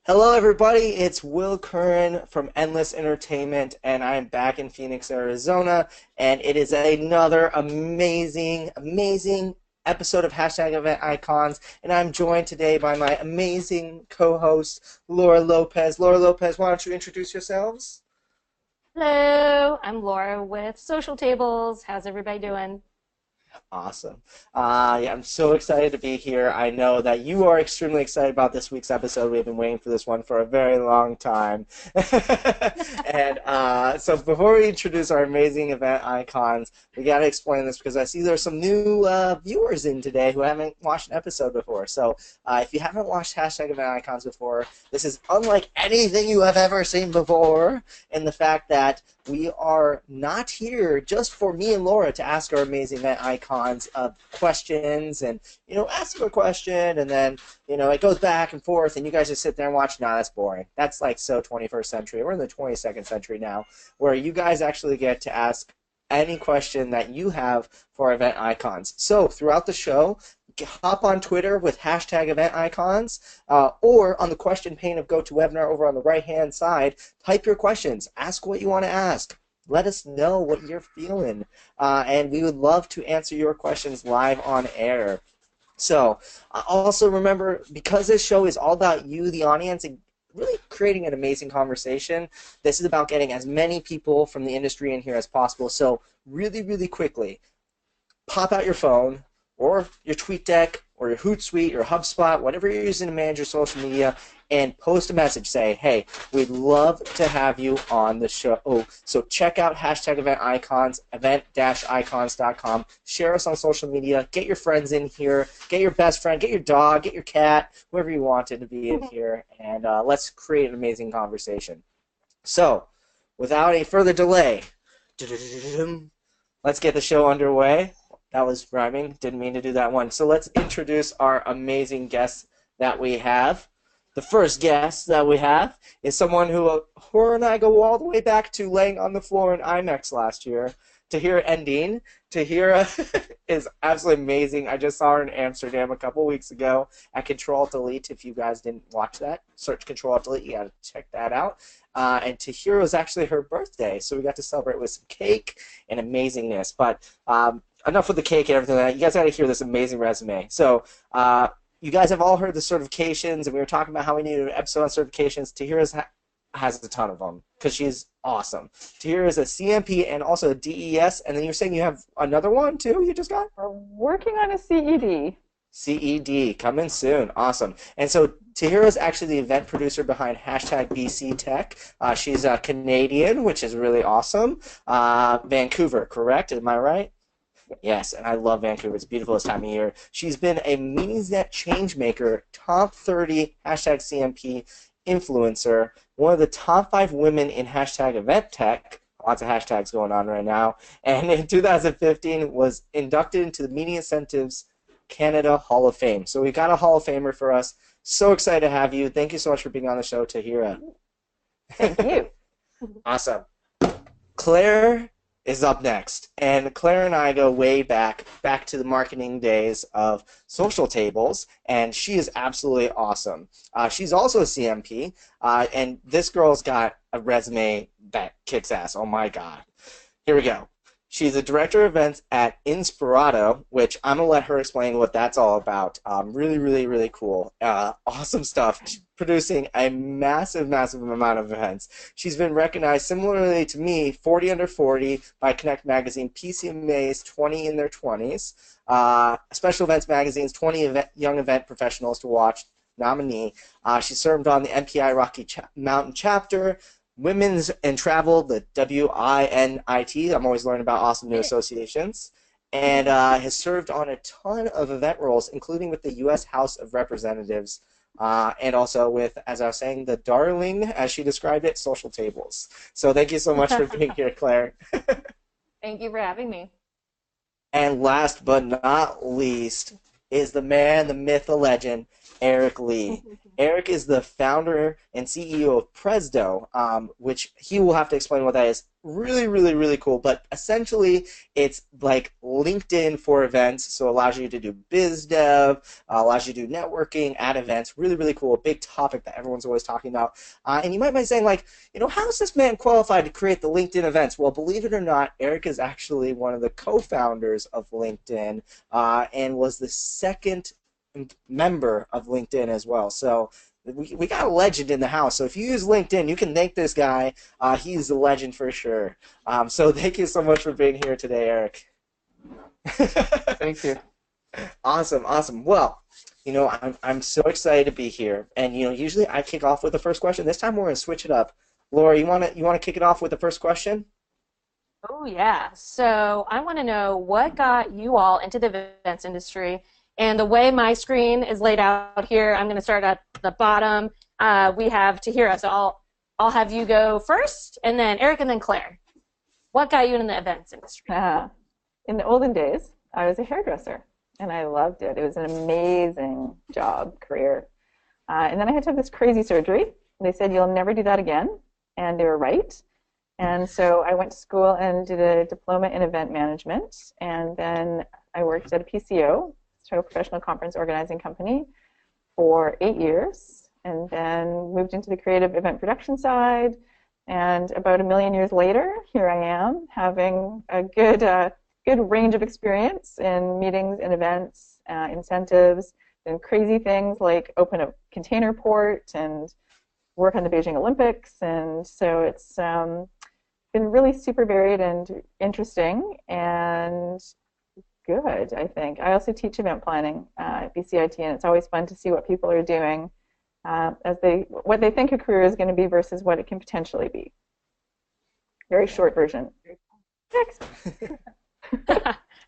Hello, everybody. It's Will Curran from Endless Entertainment, and I'm back in Phoenix, Arizona. And it is another amazing episode of Hashtag Event Icons. And I'm joined today by my amazing co-host, Laura Lopez. Laura Lopez, why don't you introduce yourselves? Hello, I'm Laura with Social Tables. How's everybody doing? Awesome. Yeah, I'm so excited to be here. I know that you are extremely excited about this week's episode. We've been waiting for this one for a very long time. And so before we introduce our amazing event icons, we got to explain this because I see there's some new viewers in today who haven't watched an episode before. So if you haven't watched Hashtag Event Icons before, this is unlike anything you have ever seen before in the fact that we are not here just for me and Laura to ask our amazing event icons questions and, ask them a question and then, it goes back and forth and you guys just sit there and watch. Nah, that's boring. That's like so 21st century. We're in the 22nd century now where you guys actually get to ask any question that you have for event icons. So throughout the show, hop on Twitter with hashtag event icons, or on the question pane of GoToWebinar over on the right-hand side, type your questions. Ask what you want to ask. Let us know what you're feeling, and we would love to answer your questions live on air. So also remember, because this show is all about you, the audience, and really creating an amazing conversation, this is about getting as many people from the industry in here as possible. So really quickly, pop out your phone or your TweetDeck or your Hootsuite or HubSpot, whatever you're using to manage your social media, and post a message. Say, hey, we'd love to have you on the show. Oh, so check out hashtag event icons, event-icons.com. Share us on social media. Get your friends in here. Get your best friend. Get your dog. Get your cat. Whoever you wanted to be in here. And let's create an amazing conversation. So, without any further delay, let's get the show underway. That was rhyming. Didn't mean to do that one. So let's introduce our amazing guests that we have. The first guest that we have is someone who her and I go all the way back to laying on the floor in IMAX last year. Tahira Endine. Tahira is absolutely amazing. I just saw her in Amsterdam a couple weeks ago at Control-Alt-Delete. If you guys didn't watch that, search Control-Alt-Delete. You got to check that out. And Tahira was actually her birthday, so we got to celebrate with some cake and amazingness. But enough with the cake and everything like that. You guys got to hear this amazing resume. So you guys have all heard the certifications, and we were talking about how we needed an episode on certifications. Tahira's has a ton of them because she's awesome. Tahira is a CMP and also a DES, and then you're saying you have another one too you just got? We're working on a CED. CED, coming soon. Awesome. And so Tahira is actually the event producer behind hashtag BC Tech. She's a Canadian, which is really awesome. Vancouver, correct? Am I right? Yes, and I love Vancouver. It's beautiful this time of year. She's been a MeaningsNet changemaker, top 30 hashtag CMP influencer, one of the top 5 women in hashtag event tech. Lots of hashtags going on right now. And in 2015 was inducted into the Media Incentives Canada Hall of Fame. So we got a Hall of Famer for us. So excited to have you. Thank you so much for being on the show, Tahira. Thank you. Awesome. Claire is up next, and Claire and I go way back to the marketing days of Social Tables, and she is absolutely awesome. She's also a CMP, and this girl's got a resume that kicks ass. Oh my god. Here we go. She's the director of events at Inspirato, which I'm going to let her explain what that's all about. Really cool. Awesome stuff. She's producing a massive amount of events. She's been recognized similarly to me, 40 Under 40 by Connect Magazine, PCMA's 20 in their 20s, Special Events Magazine's 20 Young Event Professionals to Watch nominee. She served on the MPI Rocky Mountain chapter, Women's and Travel, the WINIT. I'm always learning about awesome new associations. And has served on a ton of event roles, including with the U.S. House of Representatives, and also with, as I was saying, the darling, as she described it, Social Tables. So thank you so much for being here, Claire. Thank you for having me. And last but not least is the man, the myth, the legend, Eric Lee. Eric is the founder and CEO of Presdo, which he will have to explain what that is Really, really, really cool. But essentially, it's like LinkedIn for events. So it allows you to do biz dev, allows you to do networking at events. Really, really cool. A big topic that everyone's always talking about. And you might be saying, like, how is this man qualified to create the LinkedIn events? Well, believe it or not, Eric is actually one of the co-founders of LinkedIn and was the second member of LinkedIn as well. So we got a legend in the house. So if you use LinkedIn, you can thank this guy. He's a legend for sure. So thank you so much for being here today, Eric. Thank you. Awesome, awesome. Well, I'm so excited to be here. And usually I kick off with the first question. This time we're gonna switch it up. Laura, you wanna kick it off with the first question? Oh, yeah. So I want to know what got you all into the events industry. And the way my screen is laid out here, I'm going to start at the bottom. We have Tahira, so I'll have you go first, and then Eric, and then Claire. What got you in the events industry? In the olden days, I was a hairdresser, and I loved it. It was an amazing job, career. And then I had to have this crazy surgery. They said, you'll never do that again, and they were right. And so I went to school and did a diploma in event management, and then I worked at a PCO, a professional conference organizing company, for 8 years, and then moved into the creative event production side. And about 1 million years later, here I am, having a good range of experience in meetings and events, incentives, and crazy things like open a container port and work on the Beijing Olympics. And so it's been really super varied and interesting and good, I think. I also teach event planning at BCIT, and it's always fun to see what people are doing what they think a career is going to be versus what it can potentially be. Very short version. Next.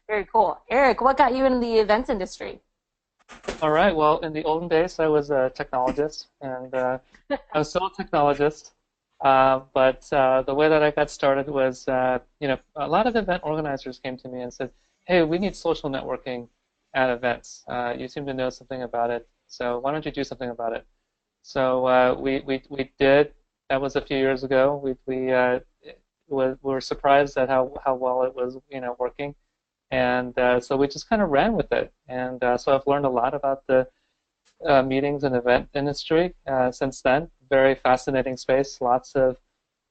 Very cool. Eric, what got you into the events industry? All right. Well, in the olden days, I was a technologist, and I was still a technologist. But the way that I got started was, a lot of event organizers came to me and said, "Hey, we need social networking at events. You seem to know something about it, so why don't you do something about it?" So we did. That was a few years ago. We were surprised at how well it was, working, and so we just kind of ran with it. And so I've learned a lot about the meetings and event industry since then. Very fascinating space. Lots of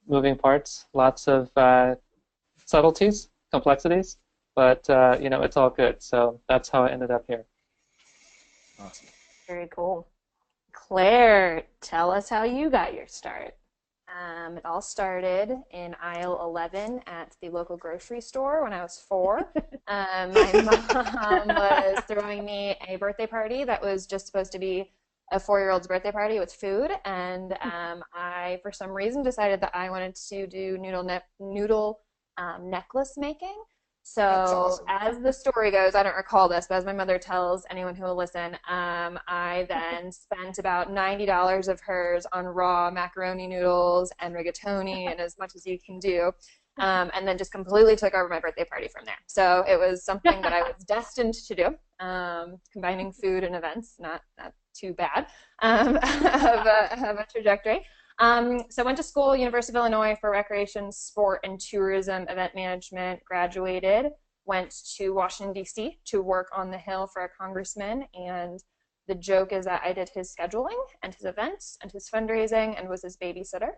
moving parts. Lots of subtleties, complexities. But it's all good. So that's how I ended up here. Awesome. Very cool. Claire, tell us how you got your start. It all started in aisle 11 at the local grocery store when I was 4. My mom was throwing me a birthday party that was just supposed to be a 4-year-old's birthday party with food, and I, for some reason, decided that I wanted to do noodle necklace making. So awesome. as the story goes, I don't recall this, but as my mother tells anyone who will listen, I then spent about $90 of hers on raw macaroni noodles and rigatoni and as much as you can do, and then just completely took over my birthday party from there. So it was something that I was destined to do, combining food and events, not too bad of a trajectory. So I went to school, University of Illinois, for recreation, sport, and tourism event management, graduated, went to Washington, D.C. to work on the Hill for a congressman, and the joke is that I did his scheduling and his events and his fundraising and was his babysitter.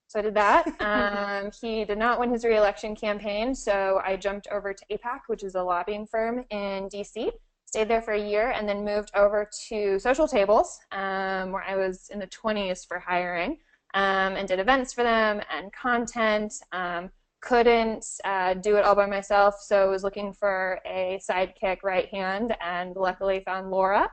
So I did that. He did not win his re-election campaign, so I jumped over to APAC, which is a lobbying firm in D.C., stayed there for a year, and then moved over to Social Tables, where I was in the 20s for hiring. And did events for them and content. Couldn't do it all by myself, so was looking for a sidekick right hand, and luckily found Laura.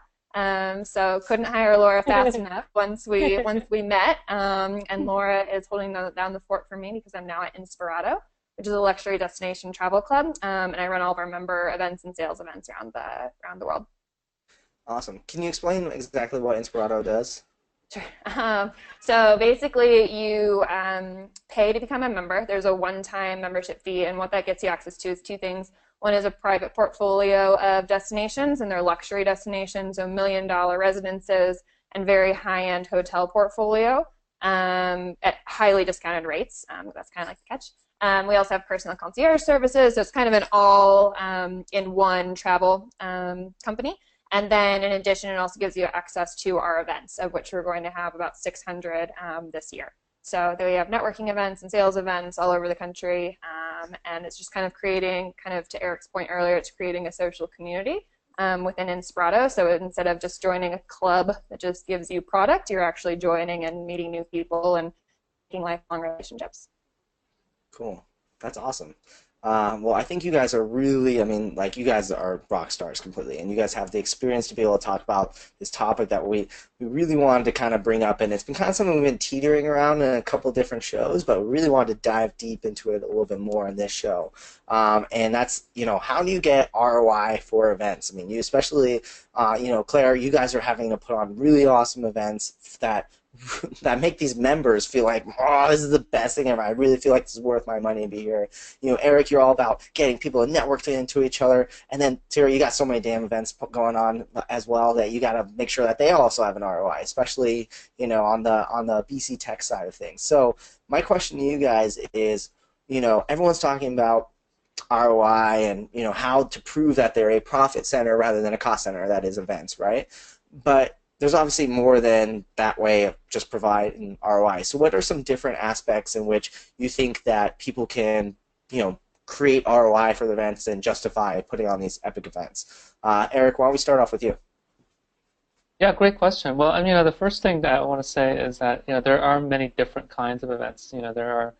So couldn't hire Laura fast enough once we met. And Laura is holding down the fort for me because I'm now at Inspirato, which is a luxury destination travel club, and I run all of our member events and sales events around the world. Awesome. Can you explain exactly what Inspirato does? Sure. So basically, you pay to become a member. There's a one-time membership fee, and what that gets you access to is 2 things. One is a private portfolio of destinations, and they're luxury destinations, so $1 million residences and very high-end hotel portfolio at highly discounted rates. That's kind of like the catch. We also have personal concierge services, so it's kind of an all-in-one travel company. And then in addition, it also gives you access to our events, of which we're going to have about 600 this year. So we have networking events and sales events all over the country, and it's just kind of creating, kind of to Eric's point earlier, it's creating a social community within Inspirato. So instead of just joining a club that just gives you product, you're actually joining and meeting new people and making lifelong relationships. Cool. That's awesome. Well, I think you guys are really, I mean, like, you guys are rock stars completely, and you guys have the experience to be able to talk about this topic that we really wanted to kind of bring up, and it's been kind of something we've been teetering around in a couple different shows, but we really wanted to dive deep into it a little bit more in this show. And that's, how do you get ROI for events? I mean, you especially, Claire, you guys are having to put on really awesome events that make these members feel like, oh, this is the best thing ever. I really feel like this is worth my money to be here. Eric, you're all about getting people to network into each other. And then, Tara, you got so many damn events going on as well that you got to make sure that they also have an ROI, especially, on the BC Tech side of things. So my question to you guys is, everyone's talking about ROI and, how to prove that they're a profit center rather than a cost center, that is events, right? But there's obviously more than that way of just providing ROI. So what are some different aspects in which you think that people can, create ROI for the events and justify putting on these epic events? Eric, why don't we start off with you? Yeah, great question. Well, the first thing that I want to say is that, there are many different kinds of events. There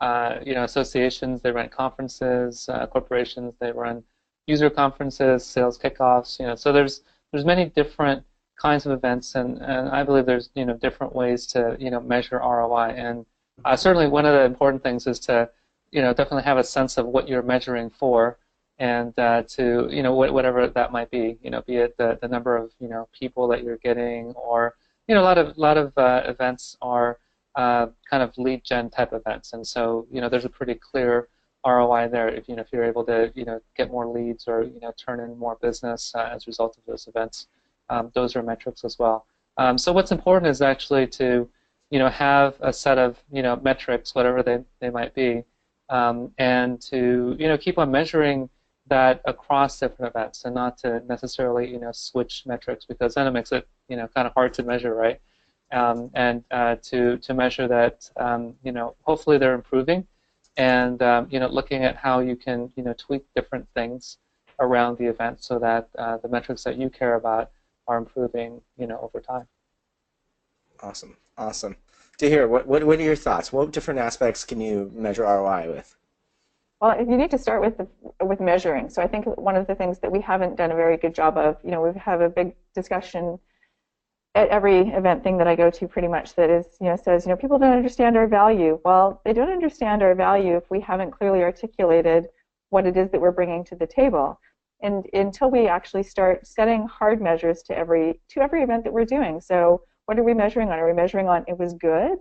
are, associations, they run conferences, corporations, they run user conferences, sales kickoffs, so there's many different kinds of events, and I believe there's different ways to measure ROI, and certainly one of the important things is to definitely have a sense of what you're measuring for, and to whatever that might be, be it the number of people that you're getting, or a lot of events are kind of lead gen type events, and so there's a pretty clear ROI there if you're able to get more leads or turn in more business as a result of those events. Those are metrics as well. So what's important is actually to, have a set of, metrics, whatever they might be, and to, keep on measuring that across different events, and not to necessarily, switch metrics, because then it makes it, kind of hard to measure, right? And to measure that, hopefully they're improving, and looking at how you can, tweak different things around the event so that the metrics that you care about are improving, over time. Awesome, awesome. To hear, what are your thoughts? What different aspects can you measure ROI with? Well, you need to start with measuring. So I think one of the things that we haven't done a very good job of, we have a big discussion at every event thing that I go to, pretty much, that is, says, people don't understand our value. Well, they don't understand our value if we haven't clearly articulated what it is that we're bringing to the table. And until we actually start setting hard measures to every event that we're doing. So what are we measuring on? Are we measuring on it was good?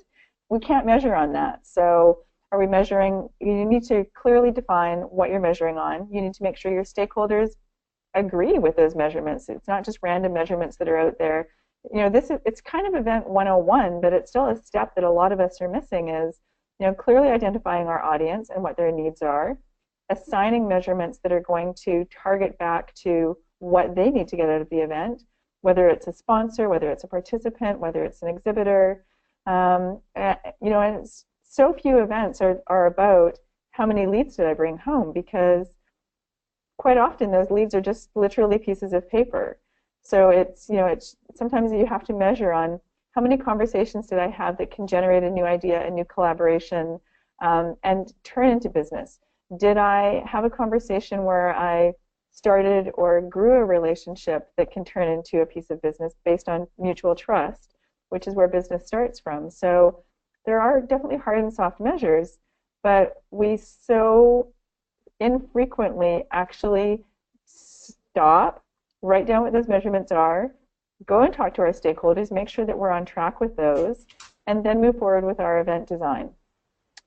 We can't measure on that. So are we measuring? You need to clearly define what you're measuring on. You need to make sure your stakeholders agree with those measurements. It's not just random measurements that are out there. It's kind of event 101, but it's still a step that a lot of us are missing, is clearly identifying our audience and what their needs are, assigning measurements that are going to target back to what they need to get out of the event, whether it's a sponsor, whether it's a participant, whether it's an exhibitor. And it's, so few events are about how many leads did I bring home, because quite often those leads are just literally pieces of paper. So it's sometimes you have to measure on how many conversations did I have that can generate a new idea, a new collaboration, and turn into business. Did I have a conversation where I started or grew a relationship that can turn into a piece of business based on mutual trust, which is where business starts from? So there are definitely hard and soft measures, but we so infrequently actually stop, write down what those measurements are, go and talk to our stakeholders, make sure that we're on track with those, and then move forward with our event design.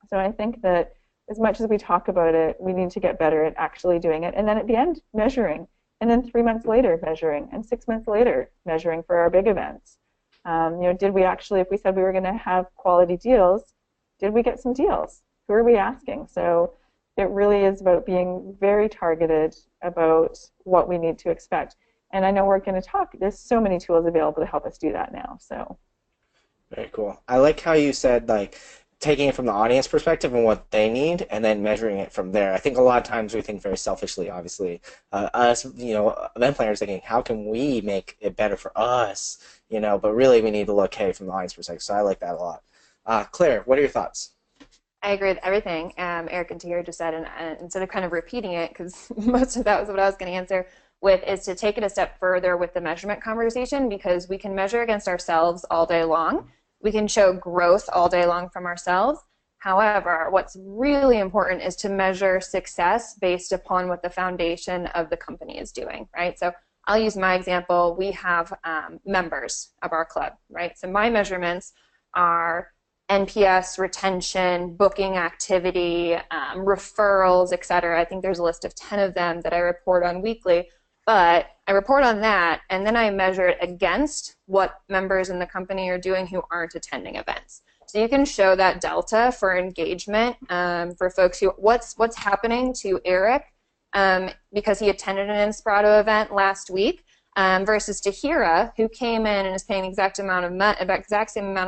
So I think that as much as we talk about it, we need to get better at actually doing it. And then at the end, measuring. And then 3 months later, measuring. And 6 months later, measuring for our big events. Did we actually, if we said we were going to have quality deals, did we get some deals? Who are we asking? So it really is about being very targeted about what we need to expect. And I know we're going to talk, there's so many tools available to help us do that now. So Very cool. I like how you said like taking it from the audience perspective and what they need, and then measuring it from there. I think a lot of times we think very selfishly. Obviously, us, event planners thinking, how can we make it better for us? But really we need to look, hey, from the audience perspective. So I like that a lot. Claire, what are your thoughts? I agree with everything Eric and Tahir just said, and instead of kind of repeating it, because most of that was what I was going to answer with, is to take it a step further with the measurement conversation, because we can measure against ourselves all day long. We can show growth all day long from ourselves. However, what's really important is to measure success based upon what the foundation of the company is doing, right? So I'll use my example. We have members of our club, right? So my measurements are NPS, retention, booking activity, referrals, etc. I think there's a list of 10 of them that I report on weekly. But I report on that, and then I measure it against what members in the company are doing who aren't attending events. So you can show that delta for engagement for folks who, what's happening to Eric because he attended an Inspirato event last week versus Tahira, who came in and is paying the exact same amount of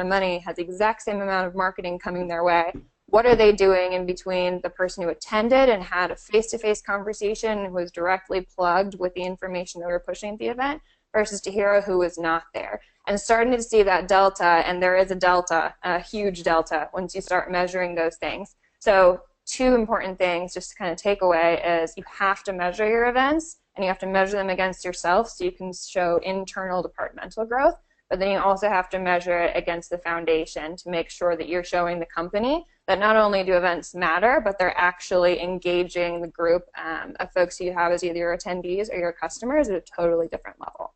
money, has the exact same amount of marketing coming their way. What are they doing in between the person who attended and had a face-to-face conversation and was directly plugged with the information that we're pushing at the event versus Tahira, who was not there? And starting to see that delta, and there is a delta, a huge delta, once you start measuring those things. So two important things just to kind of take away is you have to measure your events, and you have to measure them against yourself so you can show internal departmental growth. But then you also have to measure it against the foundation to make sure that you're showing the company that not only do events matter, but they're actually engaging the group of folks who you have as either your attendees or your customers at a totally different level.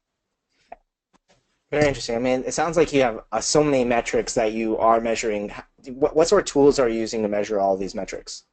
Very interesting. I mean, it sounds like you have so many metrics that you are measuring. What sort of tools are you using to measure all of these metrics?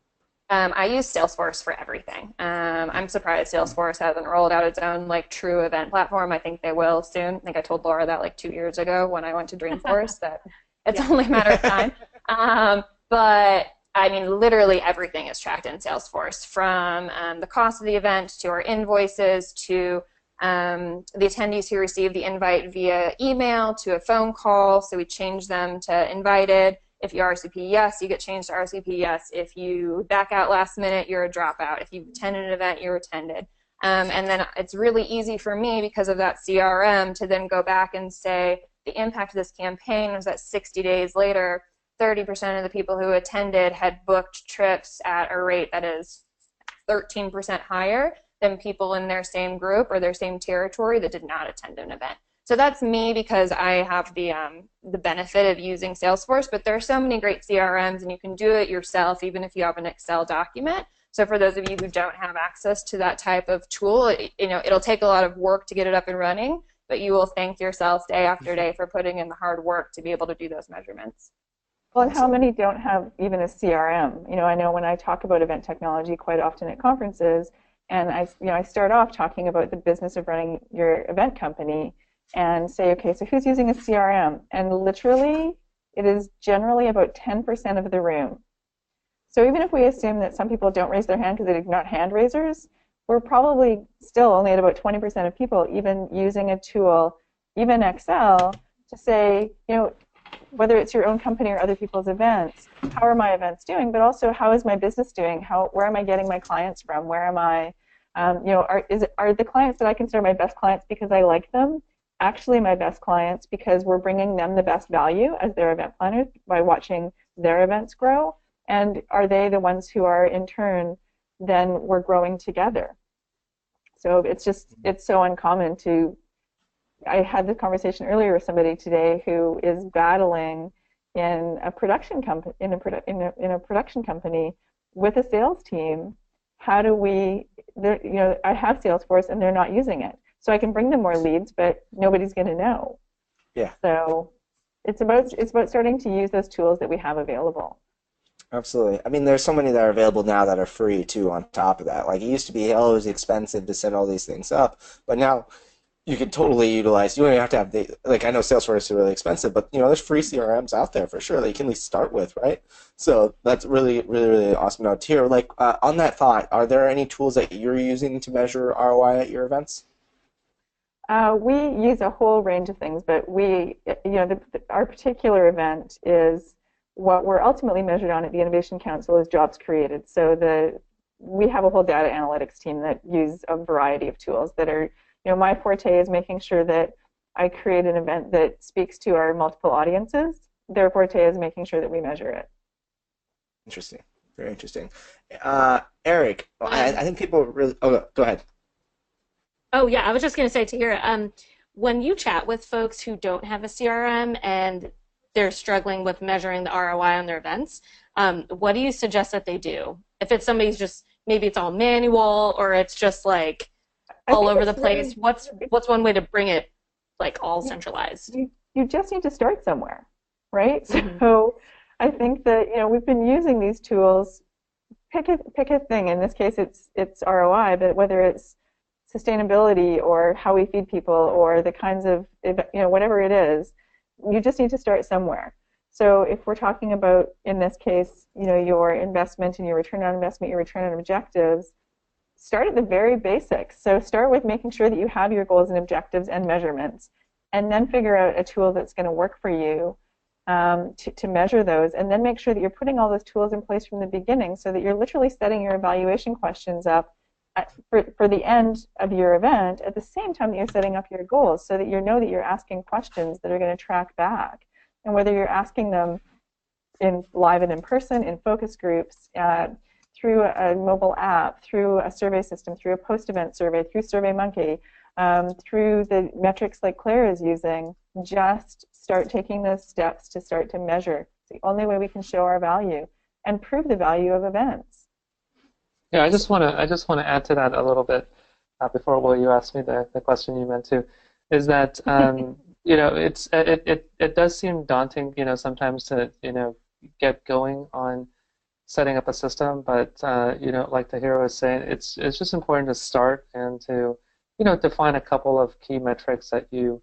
I use Salesforce for everything. I'm surprised Salesforce hasn't rolled out its own true event platform. I think they will soon. I think I told Laura that 2 years ago when I went to Dreamforce that it's only a matter of time. But I mean, literally everything is tracked in Salesforce, from the cost of the event to our invoices to the attendees who receive the invite via email to a phone call. So we change them to invited. If you RSVP yes, you get changed to RSVP yes. If you back out last minute, you're a dropout. If you attended an event, you're attended. And then it's really easy for me because of that CRM to then go back and say the impact of this campaign was that 60 days later, 30% of the people who attended had booked trips at a rate that is 13% higher than people in their same group or their same territory that did not attend an event. So that's me because I have the benefit of using Salesforce, but there are so many great CRMs and you can do it yourself even if you have an Excel document. So for those of you who don't have access to that type of tool, it'll take a lot of work to get it up and running, but you will thank yourself day after day for putting in the hard work to be able to do those measurements. Well, and how many don't have even a CRM? I know when I talk about event technology quite often at conferences, and I start off talking about the business of running your event company and say, okay, so who's using a CRM? And literally, it is generally about 10% of the room. So even if we assume that some people don't raise their hand because they're not hand raisers, we're probably still only at about 20% of people even using a tool, even Excel, to say, whether it's your own company or other people's events, how are my events doing? But also, how is my business doing? Where am I getting my clients from? Where am I? Are the clients that I consider my best clients because I like them actually my best clients because we're bringing them the best value as their event planners by watching their events grow? And are they the ones who are, in turn, then we're growing together? So it's so uncommon to. I had this conversation earlier with somebody today who is battling in a production company in a production company with a sales team. How do we? I have Salesforce and they're not using it, so I can bring them more leads, but nobody's going to know. Yeah. So it's about starting to use those tools that we have available. Absolutely. I mean, there's so many that are available now that are free too. On top of that, it used to be, it was expensive to set all these things up, but now you could totally utilize. You don't even have to have the, like, I know Salesforce is really expensive, but there's free CRMs out there for sure that you can at least start with, right? So that's really, really, really awesome note here. Like, on that thought, are there any tools that you're using to measure ROI at your events? We use a whole range of things, but our particular event is what we're ultimately measured on at the Innovation Council is jobs created. So we have a whole data analytics team that use a variety of tools that are, my forte is making sure that I create an event that speaks to our multiple audiences. Their forte is making sure that we measure it. Interesting. Very interesting. Eric, I think people really, oh, go ahead. Oh, yeah, I was just going to say, Tahira, when you chat with folks who don't have a CRM and they're struggling with measuring the ROI on their events, what do you suggest that they do? If it's somebody's just, maybe it's all manual or it's just like all over the place, what's one way to bring it like all centralized? You just need to start somewhere, right? Mm-hmm. So I think that, we've been using these tools, pick a thing. In this case, it's ROI, but whether it's sustainability or how we feed people or the kinds of, whatever it is, you just need to start somewhere. So if we're talking about, in this case, your investment and your return on investment, your return on objectives, start at the very basics. So start with making sure that you have your goals and objectives and measurements, and then figure out a tool that's going to work for you to measure those, and then make sure that you're putting all those tools in place from the beginning so that you're literally setting your evaluation questions up for the end of your event at the same time that you're setting up your goals, so that you know that you're asking questions that are going to track back. And whether you're asking them live and in person, in focus groups, through a mobile app, through a survey system, through a post-event survey, through SurveyMonkey, through the metrics like Claire is using, just start taking those steps to start to measure. It's the only way we can show our value and prove the value of events. Yeah, I just want to add to that a little bit before you asked me the question you meant to, is that it does seem daunting sometimes to get going on setting up a system, but like Tahira was saying, it's just important to start and to define a couple of key metrics that you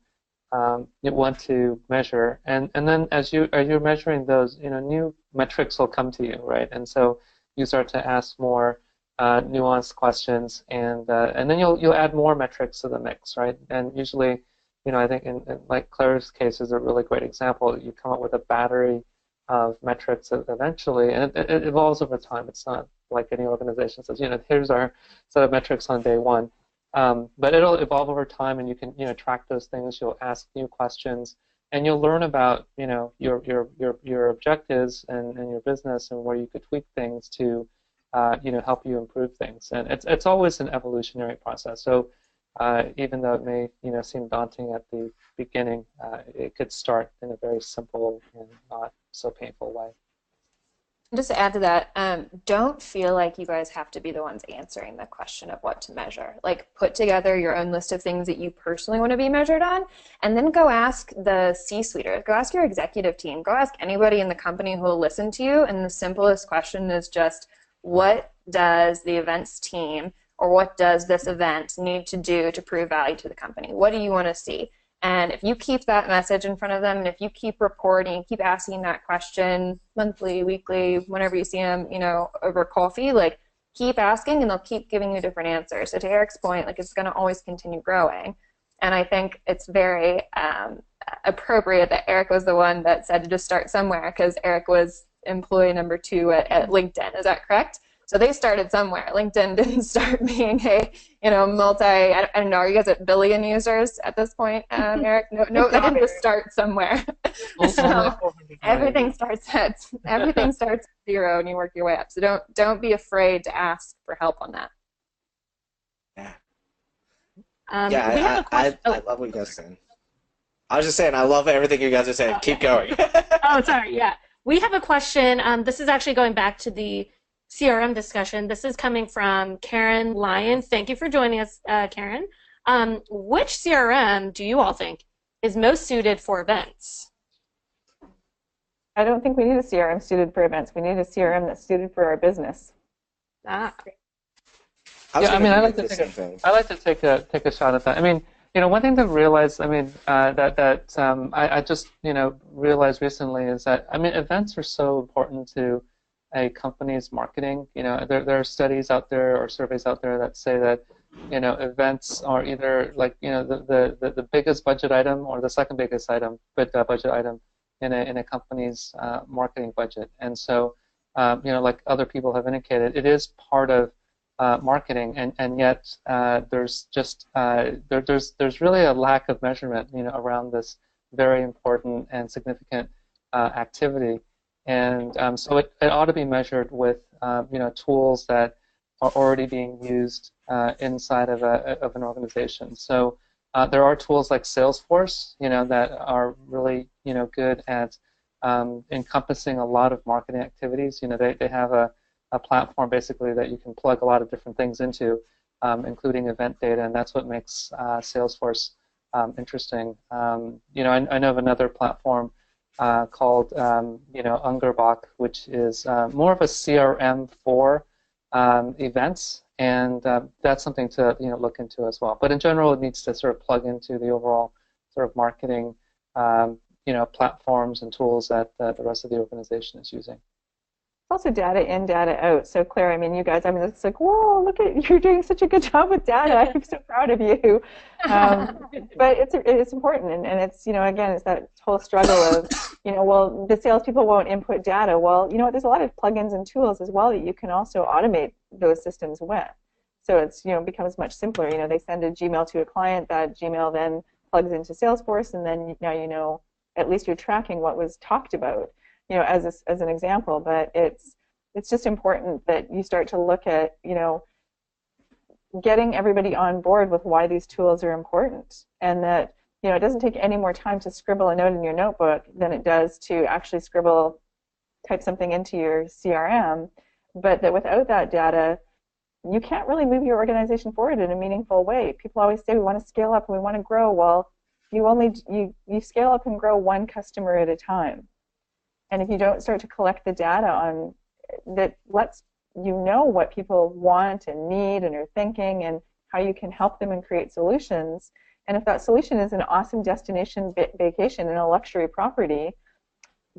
want to measure, and then as you're measuring those, new metrics will come to you, right? And so you start to ask more nuanced questions, and then you'll add more metrics to the mix, right? And usually, I think in like Claire's case is a really great example. You come up with a battery of metrics eventually, and it evolves over time. It's not like any organization says, here's our set of metrics on day one. But it'll evolve over time, and you can track those things. You'll ask new questions, and you'll learn about your objectives and your business and where you could tweak things to help you improve things. And it's always an evolutionary process. So even though it may seem daunting at the beginning, it could start in a very simple and not so painful way. Just to add to that, don't feel like you guys have to be the ones answering the question of what to measure. Like, put together your own list of things that you personally want to be measured on, and then go ask the C-suite, or go ask your executive team, go ask anybody in the company who will listen to you, and the simplest question is just, what does the events team, or what does this event need to do to prove value to the company? What do you want to see? And if you keep that message in front of them, and if you keep reporting, keep asking that question monthly, weekly, whenever you see them, over coffee, like, keep asking, and they'll keep giving you different answers. So to Eric's point, like, it's going to always continue growing. And I think it's very appropriate that Eric was the one that said to just start somewhere, because Eric was employee number 2 at LinkedIn. Is that correct? So they started somewhere. LinkedIn didn't start being a, I don't know, are you guys at billion users at this point, Eric? No, they didn't just start somewhere. So everything starts at 0, and you work your way up. So don't be afraid to ask for help on that. Yeah, I love what you guys are saying. I was just saying, I love everything you guys are saying. Keep going. Oh, sorry, yeah. We have a question. This is actually going back to the CRM discussion. This is coming from Karen Lyons. Thank you for joining us, Karen. Which CRM do you all think is most suited for events? I don't think we need a CRM suited for events. We need a CRM that's suited for our business. Ah. I like to take a shot at that. I mean, one thing to realize, I mean, I just, realized recently is that, I mean, events are so important to a company's marketing. There are studies out there or surveys out there that say that, events are either like, the biggest budget item or the second biggest budget item in a company's marketing budget. And so, like other people have indicated, it is part of marketing, and yet there's just there's really a lack of measurement, around this very important and significant activity, and so it ought to be measured with tools that are already being used inside of an organization. So there are tools like Salesforce, that are really good at encompassing a lot of marketing activities. They have a platform basically that you can plug a lot of different things into, including event data, and that's what makes Salesforce interesting. I know of another platform called Ungerbach, which is more of a CRM for events, and that's something to look into as well. But in general, it needs to sort of plug into the overall sort of marketing platforms and tools that the rest of the organization is using. Also data in, data out. So Claire, I mean, you guys, I mean, it's like, whoa, look at, you're doing such a good job with data. I'm so proud of you. But it's important, and it's, again, it's that whole struggle of, well, the salespeople won't input data. Well, there's a lot of plugins and tools as well that you can also automate those systems with. So it's, becomes much simpler. They send a Gmail to a client, that Gmail then plugs into Salesforce, and then now at least you're tracking what was talked about. As an example, but it's just important that you start to look at, getting everybody on board with why these tools are important, and that, it doesn't take any more time to scribble a note in your notebook than it does to actually type something into your CRM, but that without that data, you can't really move your organization forward in a meaningful way. People always say we want to scale up and we want to grow. Well, you scale up and grow one customer at a time. And if you don't start to collect the data on that lets you know what people want and need and are thinking, and how you can help them and create solutions. And if that solution is an awesome destination vacation in a luxury property,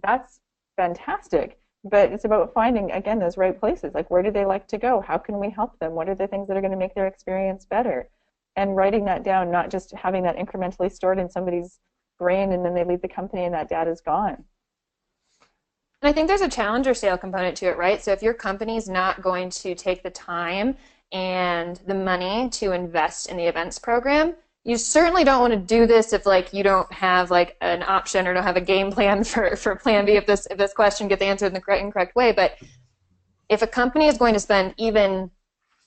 that's fantastic. But it's about finding, again, those right places. Like, where do they like to go? How can we help them? What are the things that are going to make their experience better? And writing that down, not just having that incrementally stored in somebody's brain and then they leave the company and that data's gone. And I think there's a challenger sale component to it, right? So if your company's not going to take the time and the money to invest in the events program, you certainly don't want to do this if you don't have an option or don't have a game plan for plan B if this question gets answered in the correct way. But if a company is going to spend even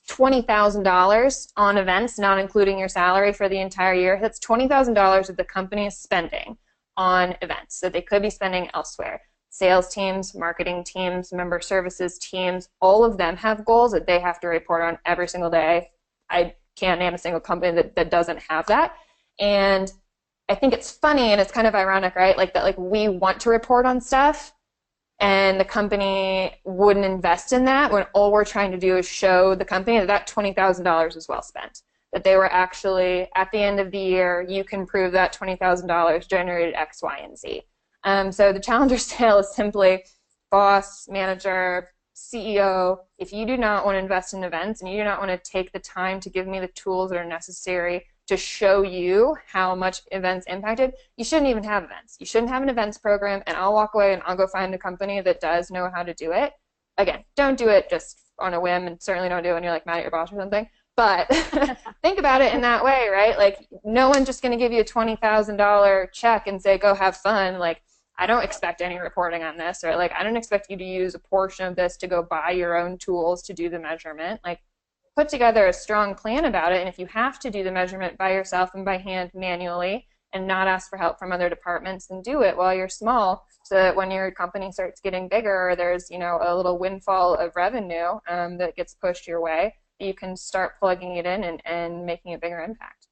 $20,000 on events, not including your salary for the entire year, that's $20,000 that the company is spending on events that they could be spending elsewhere. Sales teams, marketing teams, member services teams, all of them have goals that they have to report on every single day. I can't name a single company that doesn't have that. And I think it's funny and it's kind of ironic, right? That we want to report on stuff and the company wouldn't invest in that when all we're trying to do is show the company that $20,000 is well spent. That they were actually, at the end of the year, you can prove that $20,000 generated X, Y, and Z. So the challenger sale is simply boss, manager, CEO, if you do not want to invest in events and you do not want to take the time to give me the tools that are necessary to show you how much events impacted, you shouldn't even have events. You shouldn't have an events program, and I'll walk away and I'll go find a company that does know how to do it. Again, don't do it just on a whim, and certainly don't do it when you're mad at your boss or something. But think about it in that way, right? No one's just going to give you a $20,000 check and say, go have fun. I don't expect any reporting on this, or I don't expect you to use a portion of this to go buy your own tools to do the measurement. Put together a strong plan about it, and if you have to do the measurement by yourself and by hand manually and not ask for help from other departments, then do it while you're small, so that when your company starts getting bigger, or there's a little windfall of revenue that gets pushed your way, you can start plugging it in and making a bigger impact.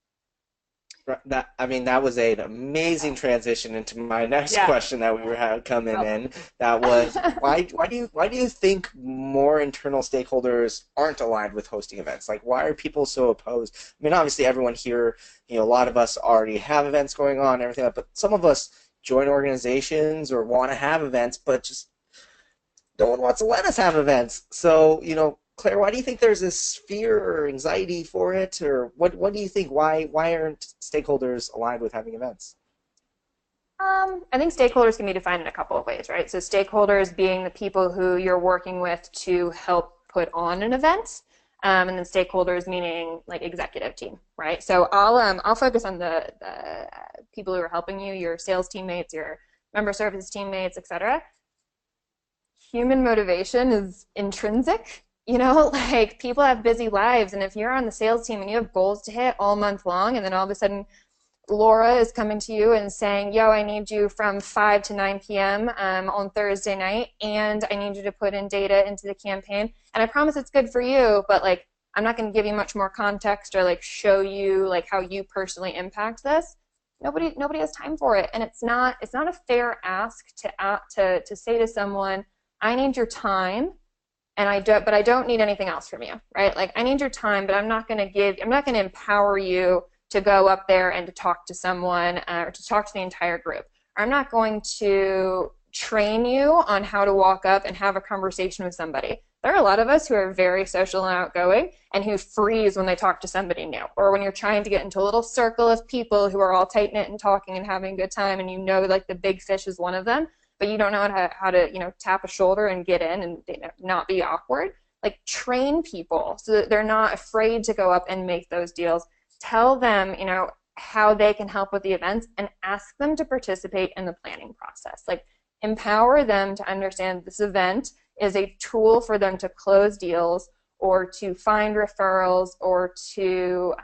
That was an amazing transition into my next Yeah. question that we were coming Oh. in. That was why do you think more internal stakeholders aren't aligned with hosting events? Like, why are people so opposed? I mean, obviously everyone here, a lot of us already have events going on and everything, but some of us join organizations or want to have events, but just no one wants to let us have events. So, Claire, why do you think there's this fear or anxiety for it, or what do you think? Why aren't stakeholders aligned with having events? I think stakeholders can be defined in a couple of ways, right? So stakeholders being the people who you're working with to help put on an event, and then stakeholders meaning like executive team, right? So I'll focus on the people who are helping you, your sales teammates, your member services teammates, etc. Human motivation is intrinsic. Like people have busy lives, and if you're on the sales team and you have goals to hit all month long, and then all of a sudden Laura is coming to you and saying, yo, I need you from 5 to 9 p.m. On Thursday night, and I need you to put in data into the campaign, and I promise it's good for you, but like I'm not going to give you much more context or like show you like how you personally impact this. Nobody has time for it, and it's not a fair ask to say to someone, I need your time, and I don't need anything else from you, right? Like I need your time, but I'm not going to empower you to go up there and to talk to someone or to talk to the entire group. I'm not going to train you on how to walk up and have a conversation with somebody. There are a lot of us who are very social and outgoing and who freeze when they talk to somebody new, or when you're trying to get into a little circle of people who are all tight-knit and talking and having a good time, and like the big fish is one of them, but you don't know how to tap a shoulder and get in and not be awkward. Like train people so that they're not afraid to go up and make those deals. Tell them, how they can help with the events, and ask them to participate in the planning process. Like empower them to understand this event is a tool for them to close deals or to find referrals or to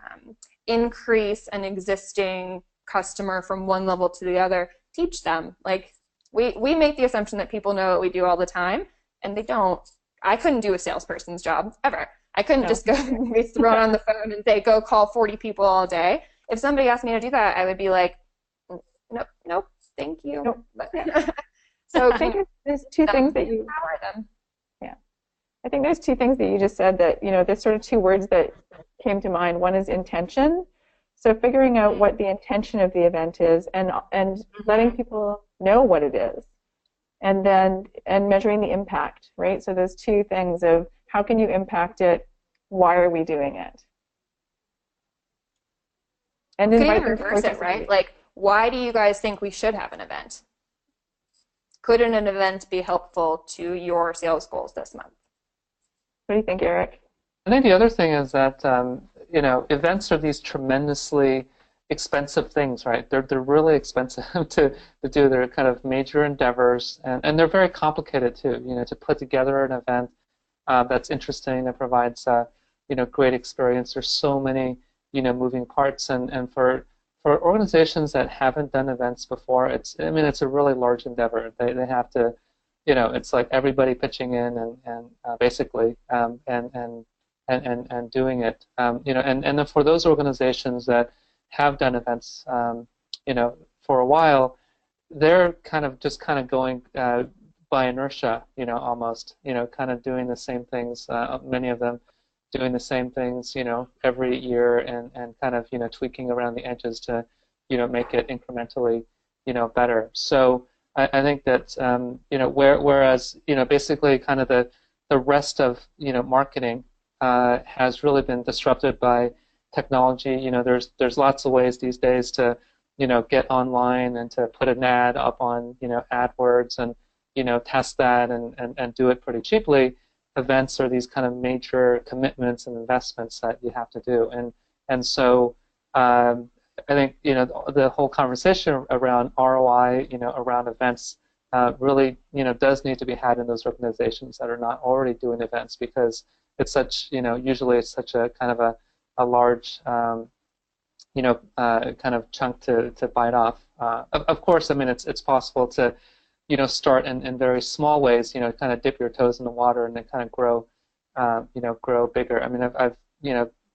increase an existing customer from one level to the other. Teach them. Like we make the assumption that people know what we do all the time, and they don't. I couldn't do a salesperson's job ever. I couldn't just go be thrown on the phone and say, go call 40 people all day. If somebody asked me to do that, I would be like, nope, thank you. Nope. So I think there's two things that you empower them. Yeah, I think there's two things that you just said that there's sort of two words that came to mind. One is intention. So figuring out what the intention of the event is, and letting people know what it is, and measuring the impact, right? So there's two things of how can you impact it, why are we doing it? And You could invite even them to reverse it, right? participate. Like, why do you guys think we should have an event? Couldn't an event be helpful to your sales goals this month? What do you think, Eric? I think the other thing is that events are these tremendously expensive things, right? They're really expensive to do. They're kind of major endeavors, and they're very complicated too. To put together an event that's interesting, that provides great experience. There's so many moving parts, and for organizations that haven't done events before, it's a really large endeavor. They have to, it's like everybody pitching in and basically and doing it. And then for those organizations that have done events, for a while, they're kind of going by inertia, almost, kind of doing the same things. Many of them doing the same things, every year, and kind of, tweaking around the edges to, make it incrementally, better. So I think that, whereas, basically kind of the rest of, marketing has really been disrupted by technology. There's lots of ways these days to, get online and to put an ad up on, AdWords and, test that and do it pretty cheaply. Events are these kind of major commitments and investments that you have to do, and so I think the whole conversation around ROI, around events, really does need to be had in those organizations that are not already doing events, because it's such usually it's such a kind of a large kind of chunk to bite off. Of course, it's possible to start in very small ways, kind of dip your toes in the water and then kind of grow bigger. I've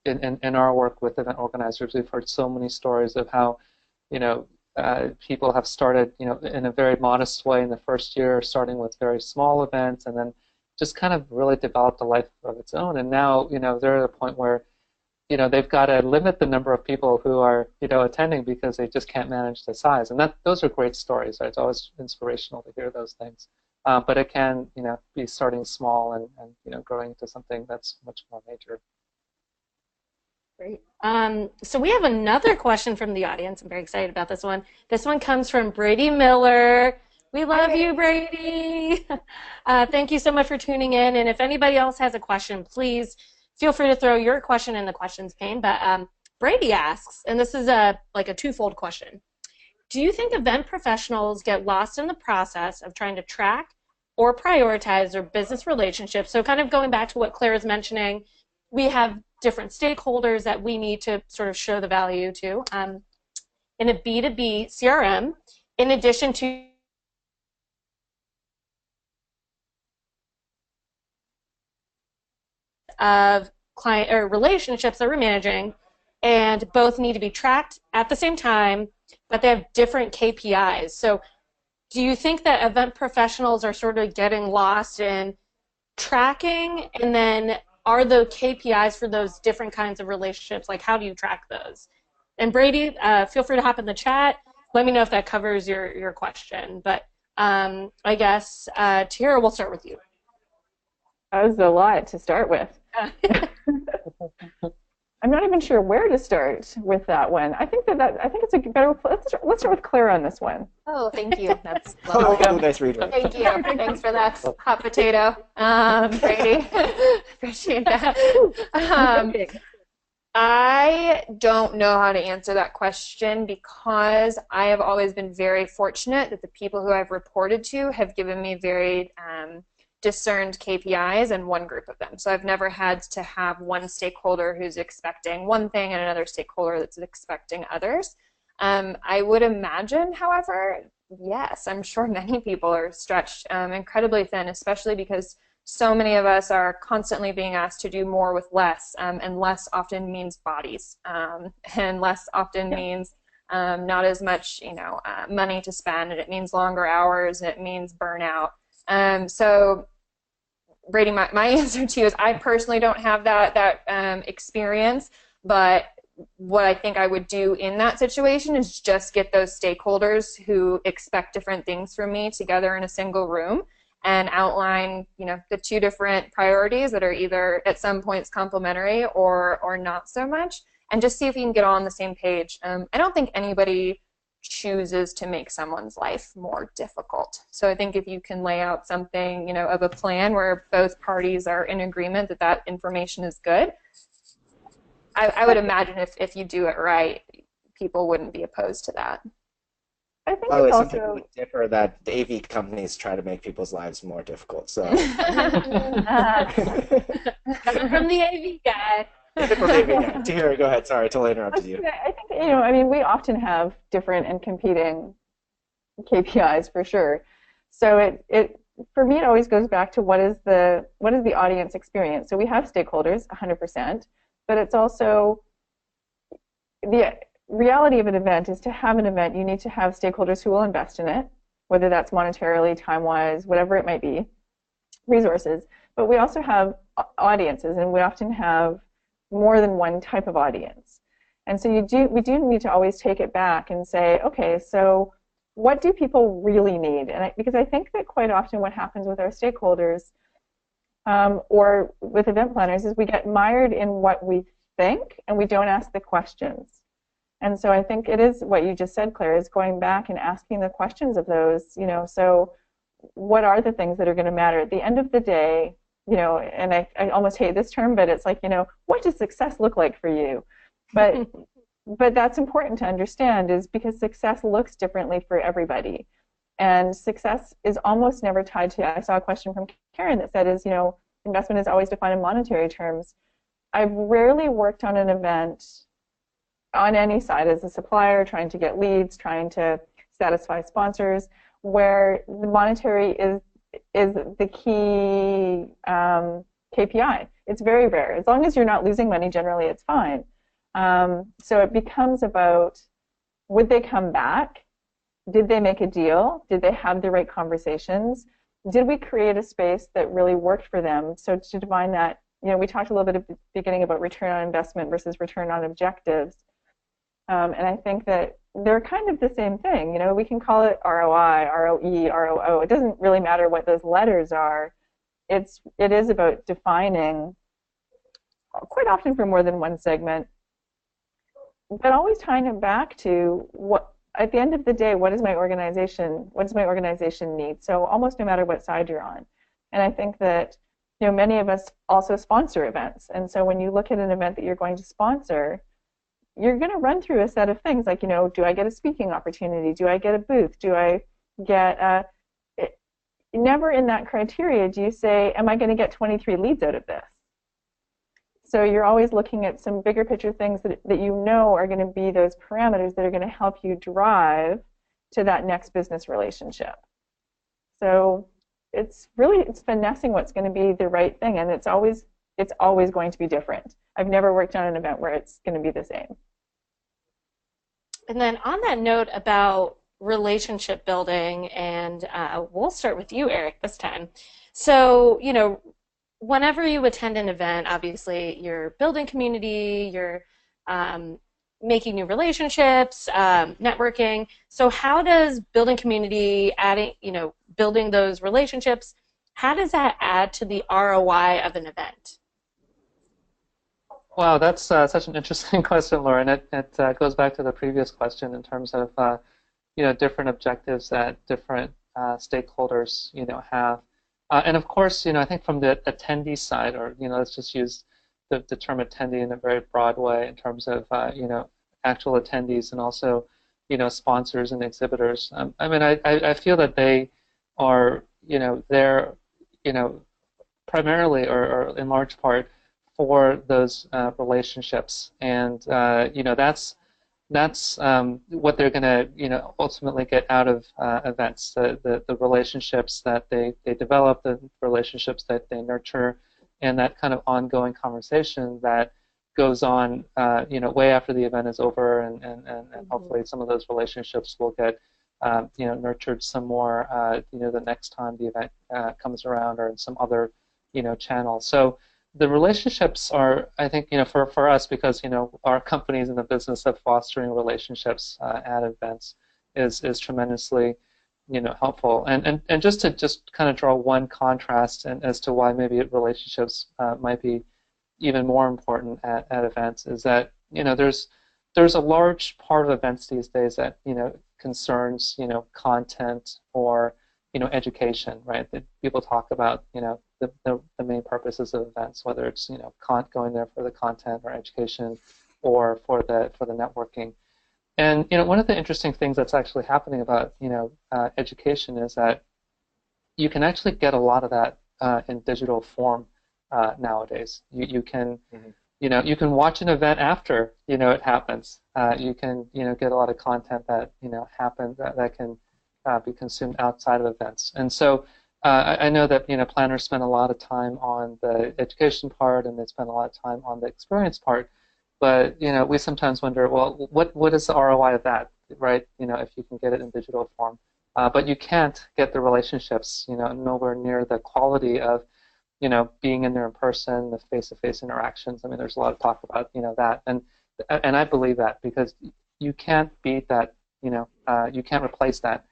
in our work with event organizers, we've heard so many stories of how, people have started, in a very modest way in the first year, starting with very small events, and then just kind of really developed a life of its own. And now, they're at a point where, they've got to limit the number of people who are, attending because they just can't manage the size. And those are great stories, right? It's always inspirational to hear those things. But it can, be starting small and growing to something that's much more major. Great. So we have another question from the audience. I'm very excited about this one. This one comes from Brady Miller. We love you, Brady. Thank you so much for tuning in. And if anybody else has a question, please feel free to throw your question in the questions pane. But Brady asks, and this is like a twofold question. Do you think event professionals get lost in the process of trying to track or prioritize their business relationships? So kind of going back to what Claire is mentioning, we have different stakeholders that we need to sort of show the value to. In a B2B CRM, in addition to of client or relationships that we're managing, and both need to be tracked at the same time, but they have different KPIs. So do you think that event professionals are sort of getting lost in tracking, and then are the KPIs for those different kinds of relationships, like how do you track those? And Brady, feel free to hop in the chat. Let me know if that covers your question. But I guess, Tahira, we'll start with you. That was a lot to start with. I'm not even sure where to start with that one. I think it's a better. Let's start with Claire on this one. Oh, thank you. That's Nice reader. Thank you. Thanks for that hot potato, Brady. Appreciate that. I don't know how to answer that question because I have always been very fortunate that the people who I've reported to have given me very discerned KPIs and one group of them. So I've never had to have one stakeholder who's expecting one thing and another stakeholder that's expecting others. I would imagine, however, yes, I'm sure many people are stretched incredibly thin, especially because so many of us are constantly being asked to do more with less, and less often means bodies, and less often means not as much, money to spend, and it means longer hours, and it means burnout. So, Brady, my answer to you is I personally don't have that experience, but what I think I would do in that situation is just get those stakeholders who expect different things from me together in a single room and outline, the two different priorities that are either at some points complementary or not so much, and just see if we can get on the same page. I don't think anybody chooses to make someone's life more difficult. So I think if you can lay out something, of a plan where both parties are in agreement that that information is good, I would imagine if you do it right, people wouldn't be opposed to that. I think By the way, it's some people also would differ that the AV companies try to make people's lives more difficult. So Coming from the AV guy. Tahira, go ahead. Sorry, totally interrupted you. I think, we often have different and competing KPIs for sure. So it for me, it always goes back to what is the audience experience. So we have stakeholders, 100%, but it's also the reality of an event is to have an event, you need to have stakeholders who will invest in it, whether that's monetarily, time-wise, whatever it might be, resources. But we also have audiences, and we often have more than one type of audience. And so we do need to always take it back and say, okay, so what do people really need? And because I think that quite often what happens with our stakeholders or with event planners is we get mired in what we think and we don't ask the questions. And so I think it is what you just said, Claire, is going back and asking the questions of those, so what are the things that are going to matter? At the end of the day, and I almost hate this term, but it's like, what does success look like for you? But that's important to understand is because success looks differently for everybody. And success is almost never tied to, I saw a question from Karen that said investment is always defined in monetary terms. I've rarely worked on an event on any side as a supplier, trying to get leads, trying to satisfy sponsors, where the monetary is the key KPI. It's very rare. As long as you're not losing money, generally it's fine. So it becomes about, would they come back? Did they make a deal? Did they have the right conversations? Did we create a space that really worked for them? So to define that, we talked a little bit at the beginning about return on investment versus return on objectives. And I think that they're kind of the same thing. We can call it ROI, ROE, ROO. It doesn't really matter what those letters are. It is about defining, quite often for more than one segment, but always tying it back to what, at the end of the day, what does my organization need? So almost no matter what side you're on. And I think that many of us also sponsor events. And so when you look at an event that you're going to sponsor, you're going to run through a set of things like, do I get a speaking opportunity? Do I get a booth? Do I get never in that criteria do you say, am I going to get 23 leads out of this? So you're always looking at some bigger picture things that are going to be those parameters that are going to help you drive to that next business relationship. So it's finessing what's going to be the right thing, and it's always going to be different. I've never worked on an event where it's going to be the same. And then on that note about relationship building, and we'll start with you, Eric, this time. So, whenever you attend an event, obviously you're building community, you're making new relationships, networking. So how does building community, building those relationships, how does that add to the ROI of an event? Wow, that's such an interesting question, Lauren. It goes back to the previous question in terms of different objectives that different stakeholders have. And of course, I think from the attendee side, or let's just use the term attendee in a very broad way in terms of actual attendees and also sponsors and exhibitors. I feel that they are they're primarily or in large part for those relationships, and that's what they're going to ultimately get out of events, the relationships that they develop, the relationships that they nurture, and that kind of ongoing conversation that goes on way after the event is over, and hopefully some of those relationships will get nurtured some more the next time the event comes around or in some other channel. So the relationships are, I think, for us, because our company is in the business of fostering relationships at events, is tremendously helpful. And just to kind of draw one contrast and as to why maybe relationships might be even more important at events, is that there's a large part of events these days that concerns content or education, right? That people talk about the main purposes of events, whether it's going there for the content or education or for the networking. And one of the interesting things that's actually happening about education is that you can actually get a lot of that in digital form nowadays. You can you can watch an event after it happens. You can get a lot of content that happens that can be consumed outside of events. And so I know that planners spend a lot of time on the education part, and they spend a lot of time on the experience part. But we sometimes wonder, well, what is the ROI of that, right? If you can get it in digital form, but you can't get the relationships, nowhere near the quality of being in there in person, the face-to-face interactions. I mean, there's a lot of talk about that, and I believe that, because you can't beat that. You can't replace that.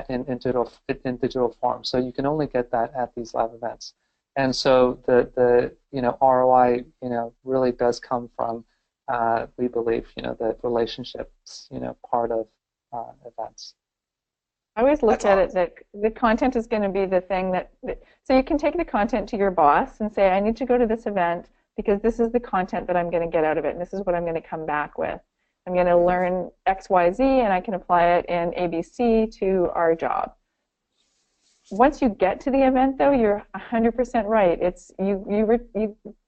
In digital form. So you can only get that at these live events. And so the ROI really does come from we believe the relationships part of events. I always look at it that the content is going to be the thing that so you can take the content to your boss and say, I need to go to this event because this is the content that I'm going to get out of it, and this is what I'm going to come back with. I'm going to learn X, Y, Z, and I can apply it in ABC to our job. Once you get to the event, though, you're 100% right. It's you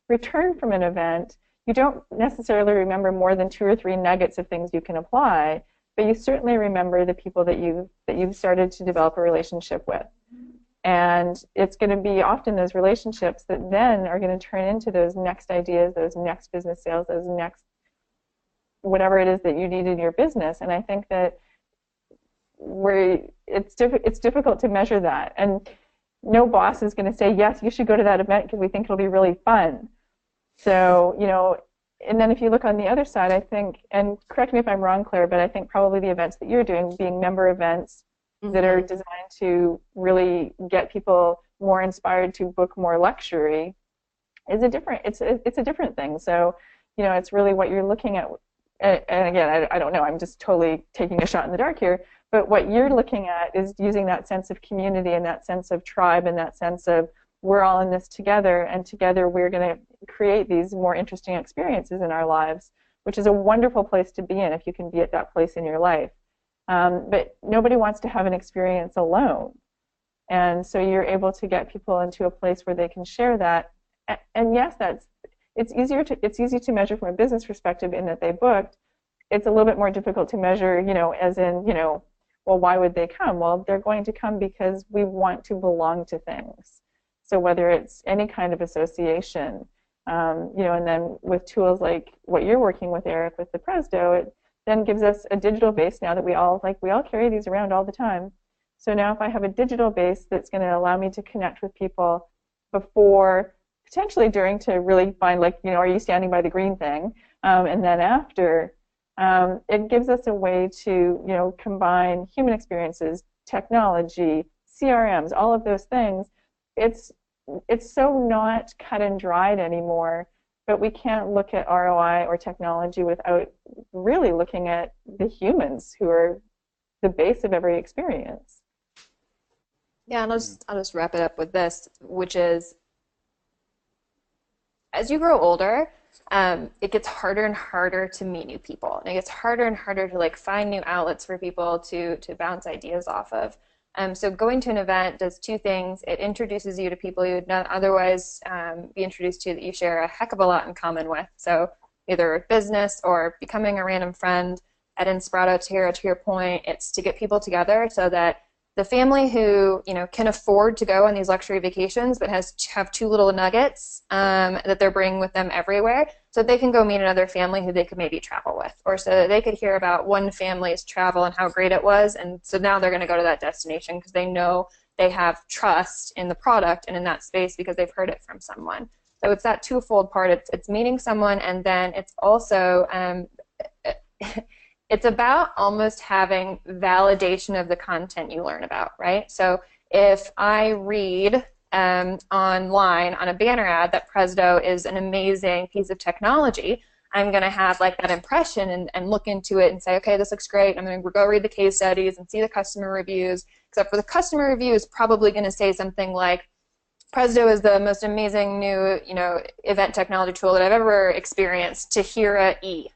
return from an event. You don't necessarily remember more than 2 or 3 nuggets of things you can apply, but you certainly remember the people that you've started to develop a relationship with. And it's going to be often those relationships that then are going to turn into those next ideas, those next business sales, those next whatever it is that you need in your business. And I think that it's difficult to measure that. And no boss is going to say, yes, you should go to that event because we think it'll be really fun. So, and then if you look on the other side, I think, and correct me if I'm wrong, Claire, but I think probably the events that you're doing, being member events that are designed to really get people more inspired to book more luxury, is a different thing. So, it's really what you're looking at. And again, I don't know, I'm just totally taking a shot in the dark here, but what you're looking at is using that sense of community and that sense of tribe and that sense of we're all in this together, and together we're going to create these more interesting experiences in our lives, which is a wonderful place to be in if you can be at that place in your life. But nobody wants to have an experience alone. And so you're able to get people into a place where they can share that. And yes, it's easy to measure from a business perspective in that they booked. It's a little bit more difficult to measure, as in, well, why would they come? Well, they're going to come because we want to belong to things. So whether it's any kind of association, and then with tools like what you're working with, Eric, with the Presdo, it then gives us a digital base now that we all carry these around all the time. So now if I have a digital base that's going to allow me to connect with people before, potentially during, to really find, are you standing by the green thing? And then after, it gives us a way to, combine human experiences, technology, CRMs, all of those things. It's so not cut and dried anymore, but we can't look at ROI or technology without really looking at the humans who are the base of every experience. Yeah, and I'll just wrap it up with this, which is, as you grow older, it gets harder and harder to meet new people. And it gets harder and harder to find new outlets for people to bounce ideas off of. So going to an event does two things. It introduces you to people you would not otherwise be introduced to that you share a heck of a lot in common with. So either business or becoming a random friend. At Inspirato, to your point, it's to get people together so that the family who can afford to go on these luxury vacations but have two little nuggets that they're bringing with them everywhere, so they can go meet another family who they could maybe travel with, or so that they could hear about one family's travel and how great it was, and so now they're going to go to that destination because they know they have trust in the product and in that space because they've heard it from someone. So it's that twofold part. It's meeting someone, and then it's also it's about almost having validation of the content you learn about, right? So if I read online on a banner ad that Presdo is an amazing piece of technology, I'm going to have that impression and look into it and say, okay, this looks great. I'm going to go read the case studies and see the customer reviews, except for the customer review is probably going to say something like, Presdo is the most amazing new event technology tool that I've ever experienced. Tahira E.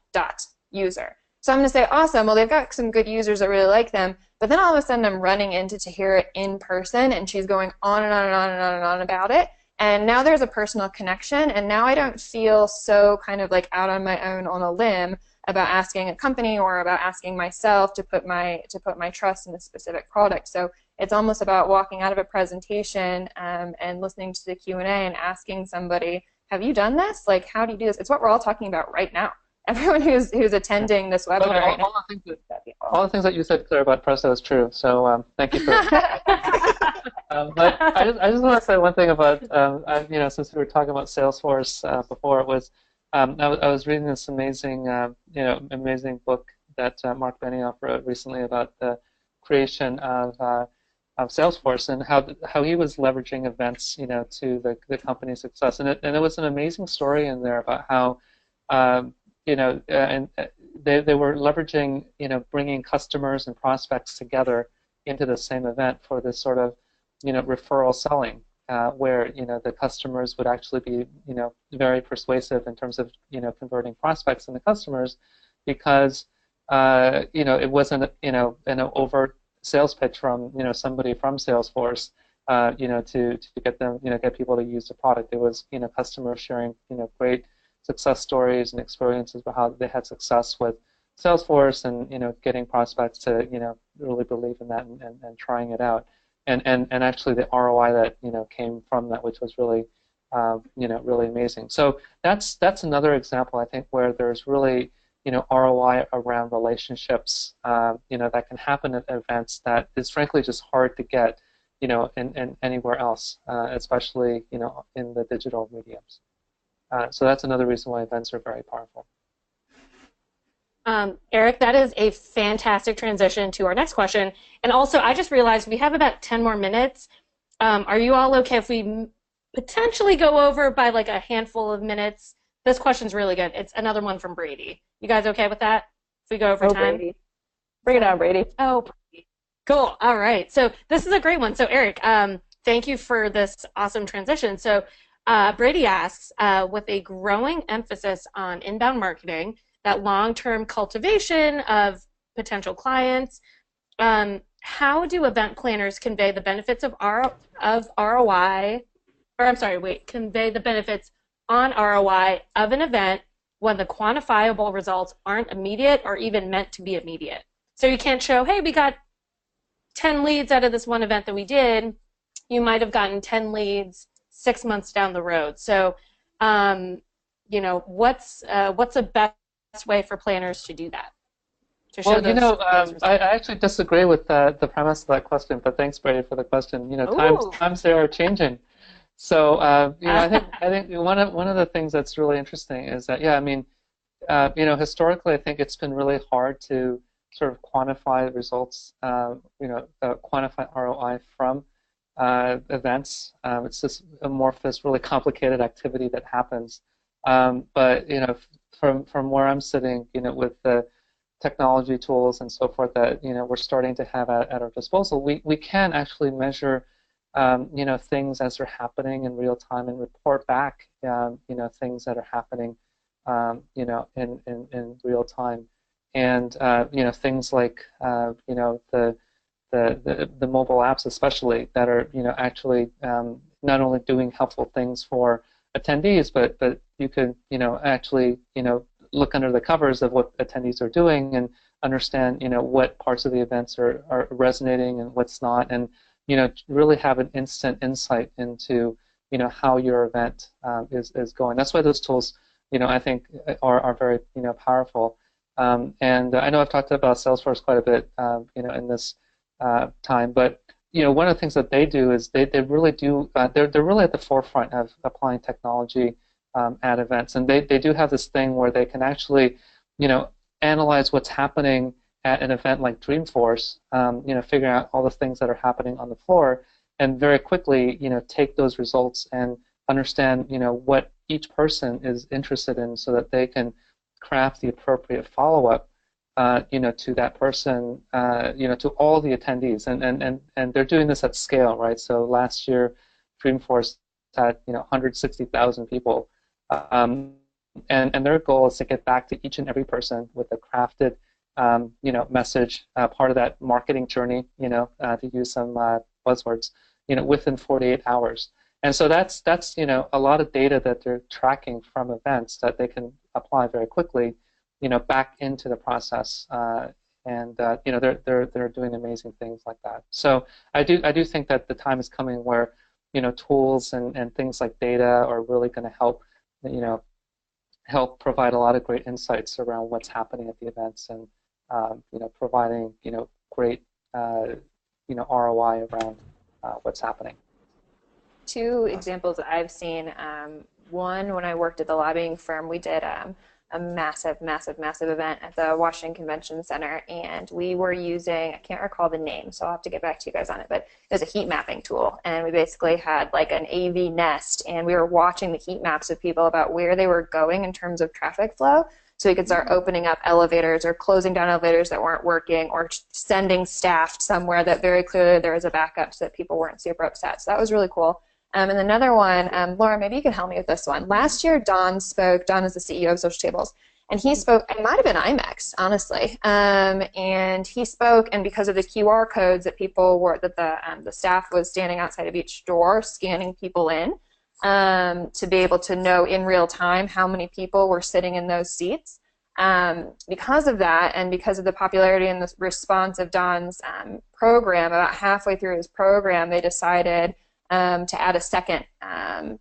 user. So I'm going to say, awesome, well, they've got some good users that really like them, but then all of a sudden I'm running into Tahira in person, and she's going on and on and on and on and on about it, and now there's a personal connection, and now I don't feel so kind of out on my own on a limb about asking a company or about asking myself to put my trust in a specific product. So it's almost about walking out of a presentation and listening to the Q&A and asking somebody, have you done this? How do you do this? It's what we're all talking about right now. Everyone who's attending this webinar right now. All the things that you said, Claire, about Presto is true. So thank you for that. But I just want to say one thing about since we were talking about Salesforce before, it was I was reading this amazing amazing book that Mark Benioff wrote recently about the creation of Salesforce and how he was leveraging events to the company's success, and it was an amazing story in there about how and they were leveraging, bringing customers and prospects together into the same event for this sort of, referral selling, where, the customers would actually be, very persuasive in terms of, converting prospects into customers because, it wasn't, an overt sales pitch from, somebody from Salesforce, to get them, get people to use the product. It was, customers sharing, great success stories and experiences about how they had success with Salesforce and getting prospects to really believe in that and trying it out. and actually the ROI that came from that, which was really really amazing. So that's another example, I think, where there's really ROI around relationships that can happen at events that is frankly just hard to get in anywhere else, especially in the digital mediums. So that's another reason why events are very powerful. Eric, that is a fantastic transition to our next question. And also, I just realized we have about 10 more minutes. Are you all okay if we potentially go over by like a handful of minutes? This question's really good. It's another one from Brady. You guys okay with that? If we go over time? Brady. Bring it on, Brady. Oh, Brady. Cool. All right. So this is a great one. So Eric, thank you for this awesome transition. So Brady asks, with a growing emphasis on inbound marketing, that long-term cultivation of potential clients, how do event planners convey the benefits of ROI, or I'm sorry, wait, convey the benefits on ROI of an event when the quantifiable results aren't immediate or even meant to be immediate? So you can't show, hey, we got 10 leads out of this one event that we did. You might have gotten 10 leads 6 months down the road. So, what's the best way for planners to do that? To show I actually disagree with the premise of that question, but thanks, Brady, for the question. Times they are changing. So, I think one of the things that's really interesting is that, historically, I think it's been really hard to sort of quantify results, quantify ROI from events. It's this amorphous, really complicated activity that happens. But from where I'm sitting, with the technology tools and so forth that we're starting to have at our disposal, we can actually measure things as they're happening in real time and report back things that are happening in real time, and things like the mobile apps especially that are actually not only doing helpful things for attendees, but you could actually look under the covers of what attendees are doing and understand what parts of the events are resonating and what's not, and really have an instant insight into how your event is going. That's why those tools I think are very powerful. And I know I've talked about Salesforce quite a bit in this time, but one of the things that they do is they really do they're really at the forefront of applying technology at events, and they do have this thing where they can actually analyze what's happening at an event like Dreamforce, figure out all the things that are happening on the floor, and very quickly take those results and understand what each person is interested in, so that they can craft the appropriate follow-up to that person, to all the attendees, and they're doing this at scale, right? So last year, Dreamforce had 160,000 people, and their goal is to get back to each and every person with a crafted, message, part of that marketing journey, to use some buzzwords, within 48 hours. And so that's a lot of data that they're tracking from events that they can apply very quickly, back into the process, and they're doing amazing things like that. So I do think that the time is coming where tools and things like data are really going to help provide a lot of great insights around what's happening at the events, and providing great ROI around what's happening. Two examples that I've seen. One, when I worked at the lobbying firm, we did a massive event at the Washington Convention Center, and we were using, I can't recall the name, so I'll have to get back to you guys on it, but it was a heat mapping tool, and we basically had like an AV nest, and we were watching the heat maps of people about where they were going in terms of traffic flow, so we could start opening up elevators or closing down elevators that weren't working, or sending staff somewhere that very clearly there was a backup so that people weren't super upset. So that was really cool. And another one, Laura, maybe you can help me with this one. Last year, Don spoke. Don is the CEO of Social Tables, and he spoke. It might have been IMEX, honestly. And he spoke, and because of the QR codes that people were, that the staff was standing outside of each door scanning people in, to be able to know in real time how many people were sitting in those seats. Because of that, and because of the popularity and the response of Don's program, about halfway through his program, they decided to add a second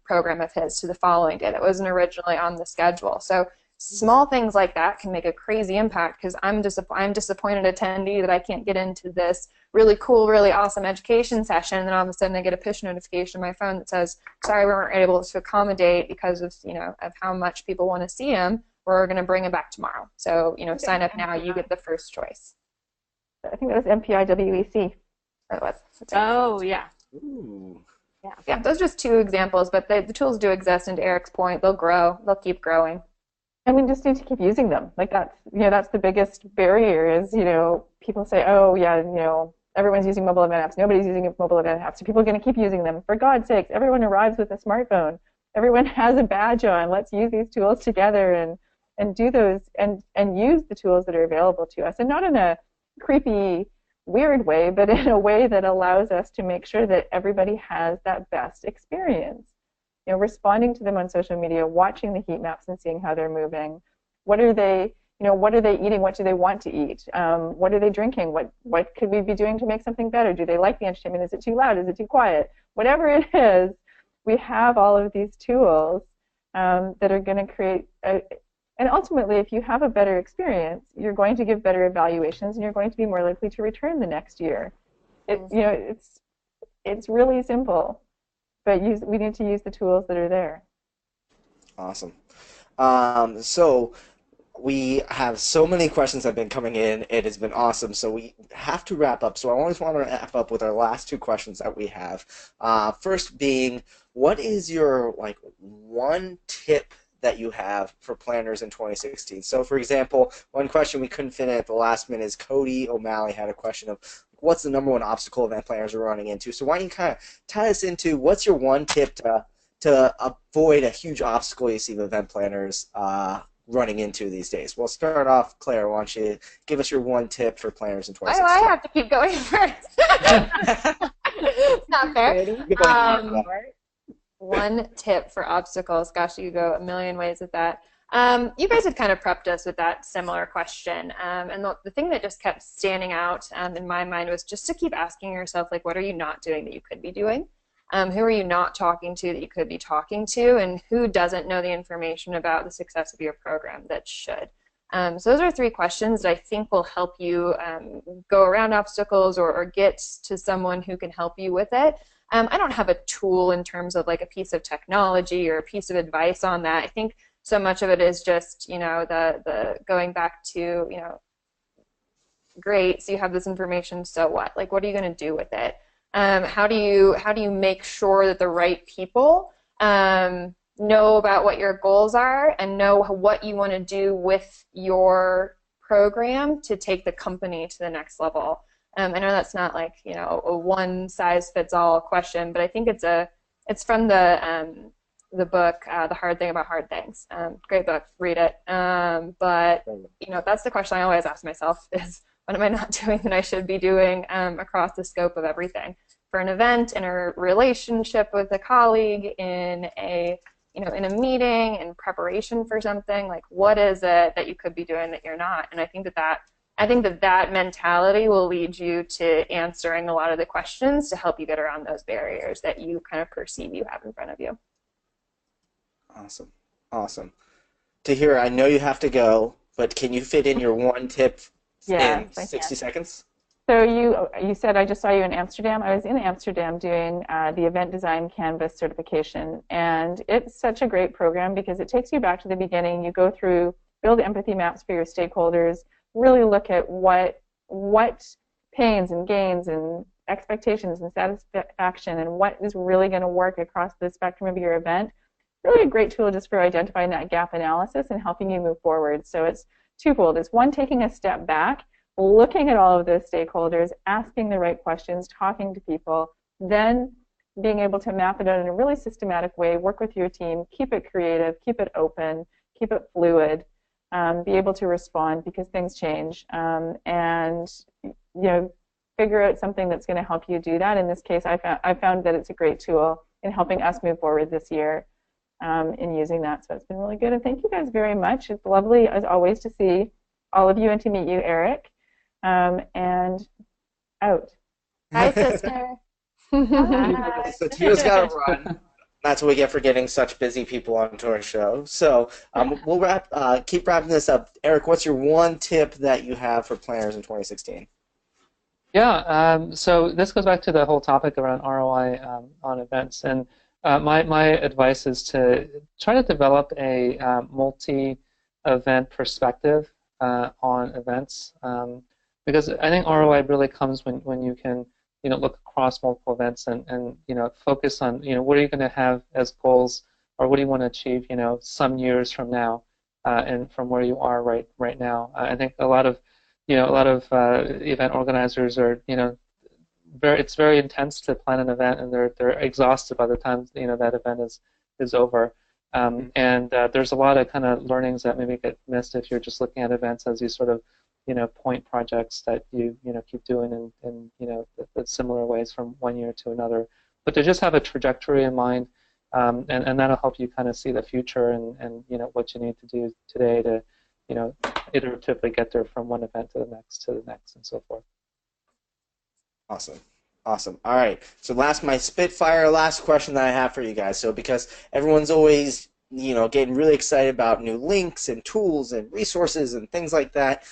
program of his to the following day that wasn't originally on the schedule. So small things like that can make a crazy impact, because I'm disappointed attendee that I can't get into this really cool, really awesome education session, and then all of a sudden I get a push notification on my phone that says, sorry, we weren't able to accommodate because of, of how much people want to see him. We're going to bring him back tomorrow. So, sign up now, you get the first choice. I think that was MPIWEC. That was. Oh, yeah. Ooh. Yeah, those are just two examples, but the tools do exist, and to Eric's point, they'll grow. They'll keep growing. And we just need to keep using them. Like that's the biggest barrier is, people say, oh, yeah, everyone's using mobile event apps. Nobody's using mobile event apps. So people are going to keep using them. For God's sakes, everyone arrives with a smartphone. Everyone has a badge on. Let's use these tools together and do those and use the tools that are available to us. And not in a creepy, weird way, but in a way that allows us to make sure that everybody has that best experience. Responding to them on social media, watching the heat maps and seeing how they're moving. What are they eating? What do they want to eat? What are they drinking? What could we be doing to make something better? Do they like the entertainment? Is it too loud? Is it too quiet? Whatever it is, we have all of these tools that are going to create and ultimately, if you have a better experience, you're going to give better evaluations, and you're going to be more likely to return the next year. It's really simple. But we need to use the tools that are there. Awesome. So we have so many questions that have been coming in. It has been awesome. So we have to wrap up. So I always want to wrap up with our last two questions that we have. First being, what is your one tip that you have for planners in 2016? So for example, one question we couldn't fit in at the last minute is Cody O'Malley had a question of, what's the #1 obstacle event planners are running into? So why don't you kind of tie us into what's your one tip to avoid a huge obstacle you see event planners running into these days? We'll start off, Claire. Why don't you give us your one tip for planners in 2016? Why do I have to keep going first? It's not fair. One tip for obstacles. Gosh, you go a million ways with that. You guys had kind of prepped us with that similar question, and the thing that just kept standing out in my mind was just to keep asking yourself, what are you not doing that you could be doing? Who are you not talking to that you could be talking to, and who doesn't know the information about the success of your program that should? So those are 3 questions that I think will help you go around obstacles or get to someone who can help you with it. I don't have a tool in terms of a piece of technology or a piece of advice on that. I think so much of it is just, the going back to, great, so you have this information, so what? What are you going to do with it? How do you make sure that the right people know about what your goals are and know what you want to do with your program to take the company to the next level? I know that's not a one-size-fits-all question, but I think it's from the book, The Hard Thing About Hard Things. Great book, read it. But that's the question I always ask myself is, what am I not doing that I should be doing across the scope of everything? For an event, in a relationship with a colleague, in a in a meeting, in preparation for something, what is it that you could be doing that you're not? And I think that mentality will lead you to answering a lot of the questions to help you get around those barriers that you kind of perceive you have in front of you. Awesome. Tahira, I know you have to go, but can you fit in your one tip in 60 seconds? So you said, I just saw you in Amsterdam. I was in Amsterdam doing the Event Design Canvas certification, and it's such a great program because it takes you back to the beginning. You go through, build empathy maps for your stakeholders, really look at what pains and gains and expectations and satisfaction and what is really going to work across the spectrum of your event. Really a great tool just for identifying that gap analysis and helping you move forward. So it's twofold. It's one, taking a step back, looking at all of those stakeholders, asking the right questions, talking to people, then being able to map it out in a really systematic way, work with your team, keep it creative, keep it open, keep it fluid, be able to respond because things change, and figure out something that's going to help you do that. In this case, I found that it's a great tool in helping us move forward this year. in using that. So it's been really good. And thank you guys very much. It's lovely, as always, to see all of you and to meet you, Eric. And out. Hi, sister. So Tina's got to run. That's what we get for getting such busy people onto our show. So we'll keep wrapping this up. Eric, what's your one tip that you have for planners in 2016? Yeah, so this goes back to the whole topic around ROI on events. And my advice is to try to develop a multi-event perspective on events, because I think ROI really comes when you can look across multiple events and focus on what are you going to have as goals, or what do you want to achieve some years from now, and from where you are right now. I think a lot of event organizers are it's very intense to plan an event, and they're exhausted by the time that event is over. And there's a lot of kind of learnings that maybe get missed if you're just looking at events as these sort of point projects that you keep doing in the similar ways from one year to another. But to just have a trajectory in mind, and that'll help you kind of see the future and what you need to do today to iteratively get there from one event to the next and so forth. Awesome. All right. So my spitfire last question that I have for you guys. So because everyone's always getting really excited about new links and tools and resources and things like that,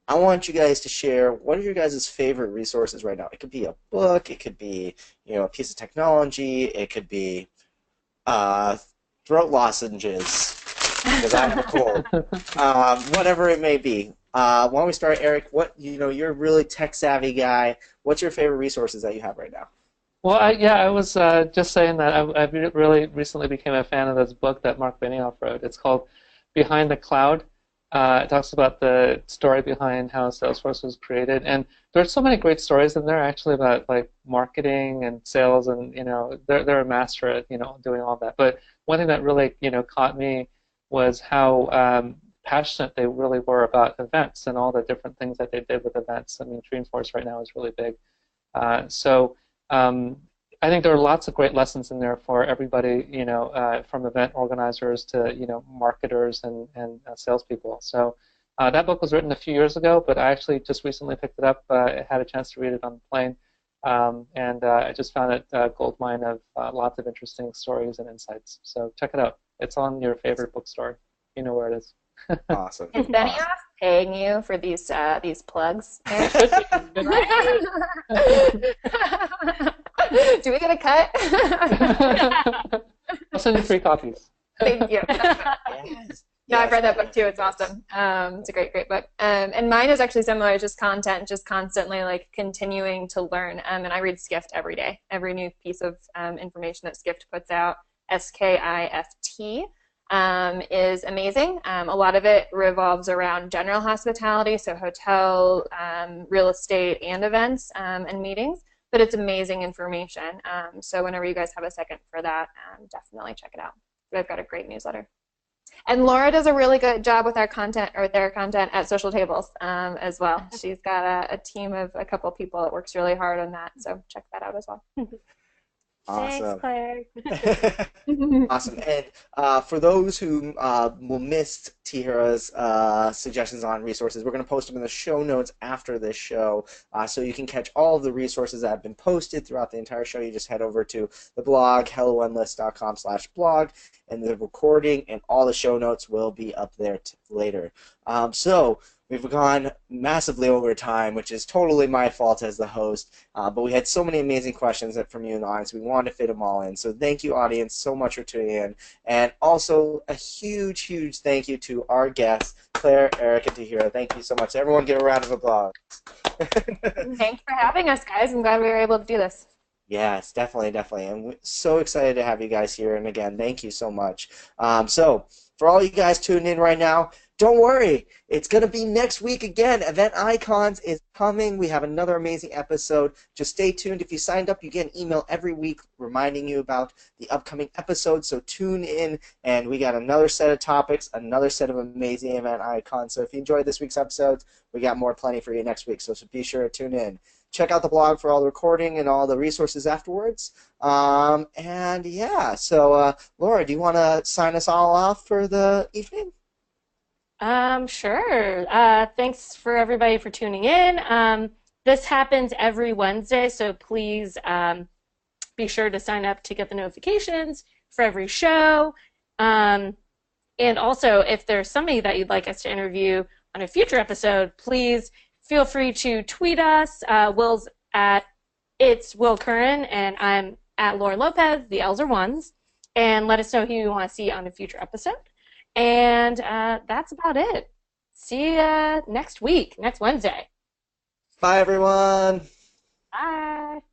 I want you guys to share what are your guys' favorite resources right now. It could be a book, it could be a piece of technology, it could be throat lozenges because I have a cold. Whatever it may be. Why don't we start, Eric? You're a really tech savvy guy. What's your favorite resources that you have right now? Well, I was just saying that I really recently became a fan of this book that Mark Benioff wrote. It's called Behind the Cloud. It talks about the story behind how Salesforce was created, and there's so many great stories in there actually about like marketing and sales, and they're a master at doing all that. But one thing that really caught me was how passionate they really were about events and all the different things that they did with events. I mean, Dreamforce right now is really big. I think there are lots of great lessons in there for everybody, from event organizers to, marketers and salespeople. So that book was written a few years ago, but I actually just recently picked it up. I had a chance to read it on the plane, and I just found it a goldmine of lots of interesting stories and insights. So check it out. It's on your favorite bookstore. You know where it is. Awesome. Is Benioff paying you for these plugs? Do we get a cut? I'll send you free copies. Thank you. Yes. No, I've read that book too. It's awesome. It's a great book. And mine is actually similar. It's just content, just constantly like continuing to learn. And I read Skift every day. Every new piece of information that Skift puts out, SKIFT, is amazing. A lot of it revolves around general hospitality, so hotel, real estate, and events and meetings. But it's amazing information. So whenever you guys have a second for that, definitely check it out. They've got a great newsletter. And Laura does a really good job with our content, or their content, at Social Tables as well. She's got a team of a couple people that works really hard on that. So check that out as well. Awesome. Thanks, Claire. Awesome. And for those who will miss Tihara's suggestions on resources, we're going to post them in the show notes after this show, so you can catch all of the resources that have been posted throughout the entire show. You just head over to the blog, helloendless.com/blog, and the recording and all the show notes will be up there later. So we've gone massively over time, which is totally my fault as the host, but we had so many amazing questions from you in the audience. We wanted to fit them all in. So thank you, audience, so much for tuning in. And also a huge, huge thank you to our guests, Claire, Eric, and Tahira. Thank you so much. Everyone give a round of applause. Thanks for having us, guys. I'm glad we were able to do this. Yes, definitely. And we're so excited to have you guys here. And again, thank you so much. So for all you guys tuning in right now, don't worry, it's going to be next week again. EventIcons is coming. We have another amazing episode. Just stay tuned. If you signed up, you get an email every week reminding you about the upcoming episodes. So tune in, and we got another set of topics, another set of amazing EventIcons. So if you enjoyed this week's episodes, we got plenty for you next week. So be sure to tune in. check out the blog for all the recording and all the resources afterwards. And yeah, so Laura, do you want to sign us all off for the evening? Sure. Thanks for everybody for tuning in. This happens every Wednesday, so please be sure to sign up to get the notifications for every show. And also, if there's somebody that you'd like us to interview on a future episode, please feel free to tweet us. Will's at It's Will Curran, and I'm at Laura Lopez. The L's are ones. And let us know who you want to see on a future episode. And that's about it. See you next week, next Wednesday. Bye, everyone. Bye.